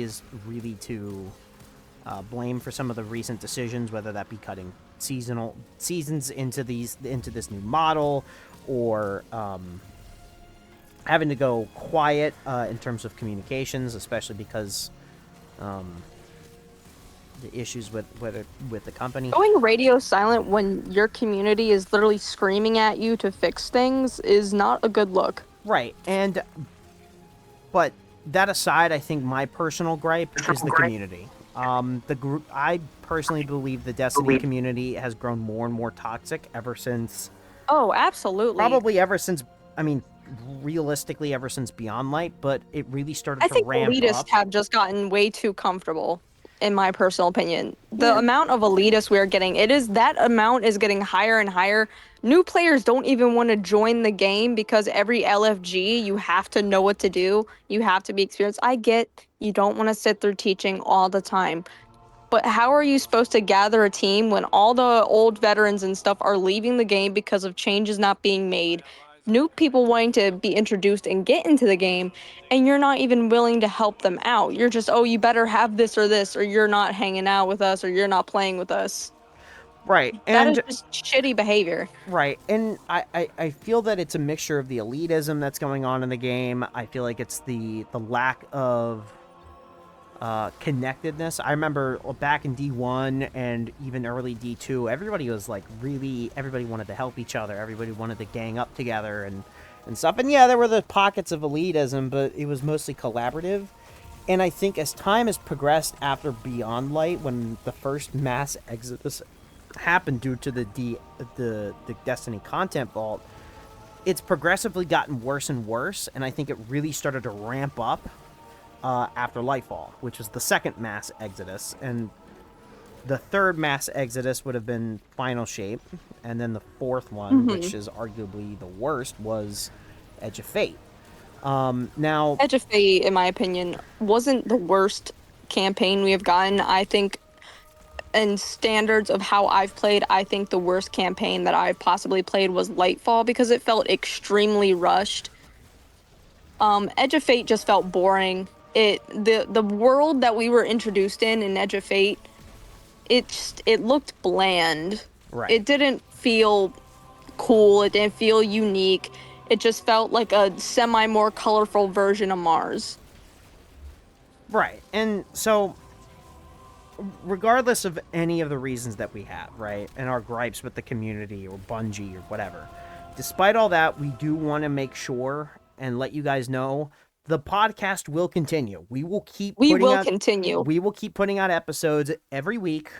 is really to blame for some of the recent decisions, whether that be cutting seasons into this new model, or having to go quiet in terms of communications, especially because um, the issues with the company. Going radio silent when your community is literally screaming at you to fix things is not a good look. Right, and but that aside, I think my personal gripe is the community. The group, I personally believe the Destiny community has grown more and more toxic ever since, Oh, absolutely. probably ever since, I mean, realistically, ever since Beyond Light, but it really started I to think ramp elitists up. have just gotten way too comfortable, in my personal opinion. The Yeah, amount of elitists we're getting, that amount is getting higher and higher. New players don't even want to join the game because every LFG, you have to know what to do. You have to be experienced. I get you don't want to sit there teaching all the time. But how are you supposed to gather a team when all the old veterans and stuff are leaving the game because of changes not being made, new people wanting to be introduced and get into the game, and you're not even willing to help them out? You're just, oh, you better have this, or you're not hanging out with us, or you're not playing with us. right, That is and just shitty behavior. right, and I feel that it's a mixture of the elitism that's going on in the game. I feel like it's the lack of connectedness. I remember back in D1 and even early D2, everybody was like really, everybody wanted to help each other. Everybody wanted to gang up together and stuff. And yeah, there were the pockets of elitism, but it was mostly collaborative. And I think as time has progressed after Beyond Light, when the first mass exodus happened due to the Destiny content vault, it's progressively gotten worse and worse. And I think it really started to ramp up after Lightfall, which was the second mass exodus, and the third mass exodus would have been Final Shape, and then the fourth one, Hmm. which is arguably the worst, was Edge of Fate. Now, Edge of Fate, in my opinion, wasn't the worst campaign we have gotten. I think in standards of how I've played, I think the worst campaign that I've possibly played was Lightfall because it felt extremely rushed. Edge of Fate just felt boring. The world that we were introduced in Edge of Fate, it looked bland. right, It didn't feel cool. It didn't feel unique. It just felt like a semi more colorful version of Mars. right, and so regardless of any of the reasons that we have, right, and our gripes with the community or Bungie or whatever, despite all that, we do want to make sure and let you guys know the podcast will continue. We will keep We putting will out continue. episodes every week.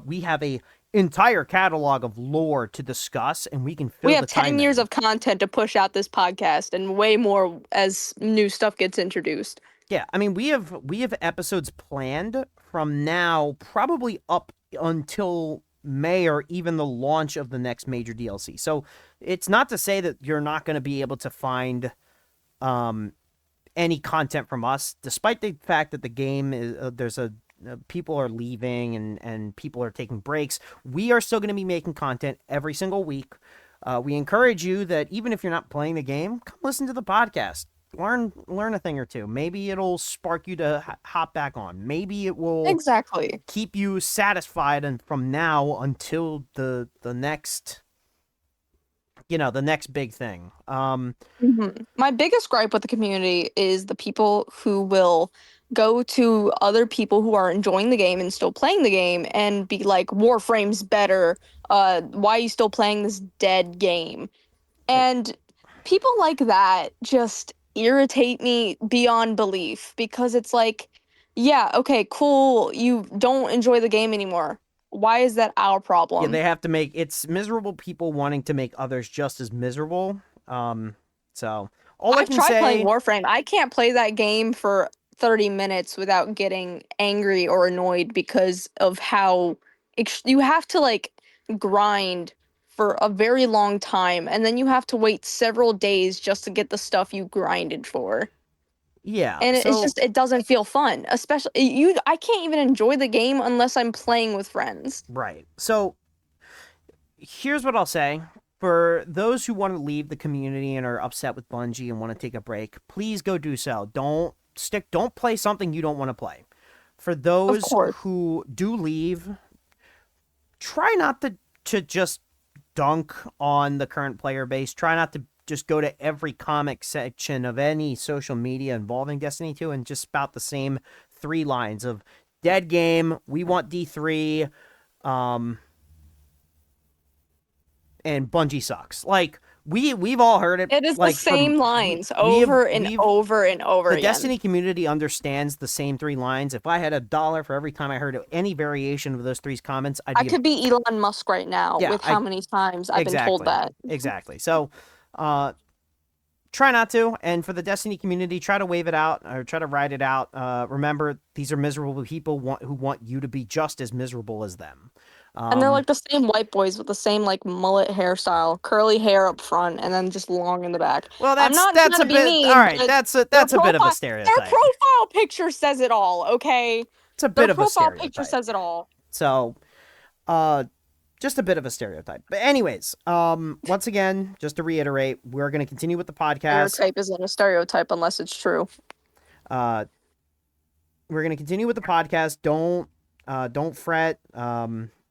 We have a entire catalog of lore to discuss, and we can We fill the have 10 time years in. of content to push out this podcast and way more as new stuff gets introduced. Yeah, I mean we have episodes planned from now probably up until May or even the launch of the next major DLC. So it's not to say that you're not going to be able to find um, any content from us, despite the fact that the game is there's a people are leaving and people are taking breaks. We are still going to be making content every single week. We encourage you that even if you're not playing the game, come listen to the podcast. Learn a thing or two. Maybe it'll spark you to hop back on. Maybe it will Exactly. keep you satisfied and from now until the next the next big thing. My biggest gripe with the community is the people who will go to other people who are enjoying the game and still playing the game and be like, Warframe's better. Why are you still playing this dead game? It, And people like that just irritate me beyond belief because it's like, yeah, okay, cool. You don't enjoy the game anymore. Why is that our yeah, problem? they have to make it's miserable people wanting to make others just as miserable. So all I I've can tried playing say, Warframe. I can't play that game for 30 minutes without getting angry or annoyed because of how you have to like grind for a very long time and then you have to wait several days just to get the stuff you grinded for. yeah. And it's So just it doesn't feel fun. Especially I can't even enjoy the game unless I'm playing with friends. right. So here's what I'll say. For those who want to leave the community and are upset with Bungie and want to take a break, please go do so. Don't play something you don't want to play. For Of those course. who do leave, try not to just dunk on the current player base. Try not to just go to every comic section of any social media involving Destiny 2 and just spout the same 3 lines of dead game, we want D3, um, and Bungie sucks. Like we've all heard it. It is the Like same from lines we have over and we've over and over the again. Destiny community understands the same 3 lines. If I had $1 for every time I heard any variation of those 3 comments, I'd I be could be Elon Musk right now yeah, with how I many times I've been told exactly. that. Exactly. So, try not to, and for the Destiny community, try to wave it out or try to ride it out. Remember, these are miserable people who want you to be just as miserable as them. And they're Um, like the same white boys with the same like mullet hairstyle, curly hair up front, and then just long in the back. well, I'm not that's trying a to be bit all mean, right. but their That's a bit of a profile their stereotype. profile picture says it all, okay? It's a Their bit of a profile picture stereotype. says it all. So, uh, just a bit of a stereotype. But anyways, once again, just to reiterate, we're going to continue with the podcast. Stereotype isn't a stereotype unless it's true. Uh, we're going to continue with the podcast. Don't fret.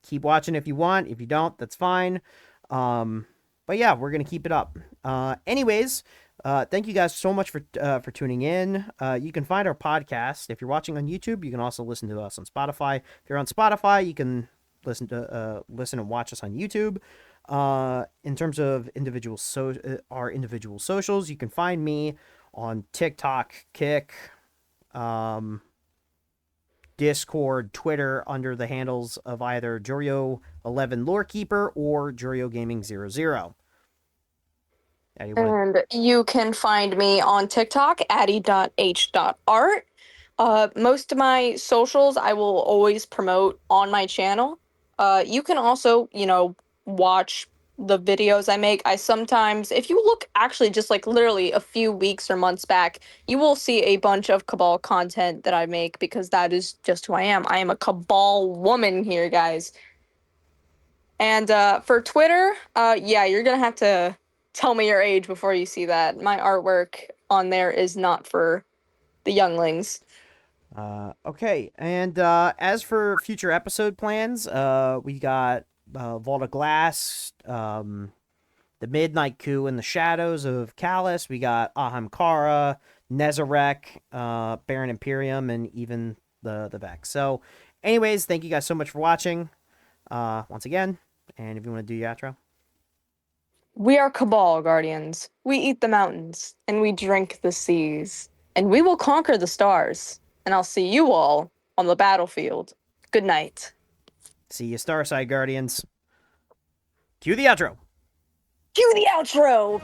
Keep watching if you want. If you don't, that's fine. But yeah, we're going to keep it up. Anyways, thank you guys so much for tuning in. You can find our podcast if you're watching on YouTube. You can also listen to us on Spotify. If you're on Spotify, you can listen and watch us on YouTube. In terms of our individual socials, you can find me on TikTok, Kick, Discord, Twitter under the handles of either Jorio11 Lorekeeper or Jorio Gaming 00. And you can find me on TikTok, addy.h.art. Most of my socials I will always promote on my channel. You can also, watch the videos I make. I sometimes, if you look actually just like literally a few weeks or months back, you will see a bunch of Cabal content that I make because that is just who I am. I am a Cabal woman here, guys. And for Twitter, yeah, you're gonna have to tell me your age before you see that. My artwork on there is not for the younglings. Okay, and as for future episode plans, we got Vault of Glass, the Midnight Coup in the Shadows of Callus. We got Ahamkara, Nezarek, Baron Imperium, and even the Vex. So, anyways, thank you guys so much for watching. Once again, and if you want to do your outro. We are Cabal Guardians. We eat the mountains, and we drink the seas. And we will conquer the stars. And I'll see you all on the battlefield. Good night. See you, Starside Guardians. Cue the outro. Cue the outro!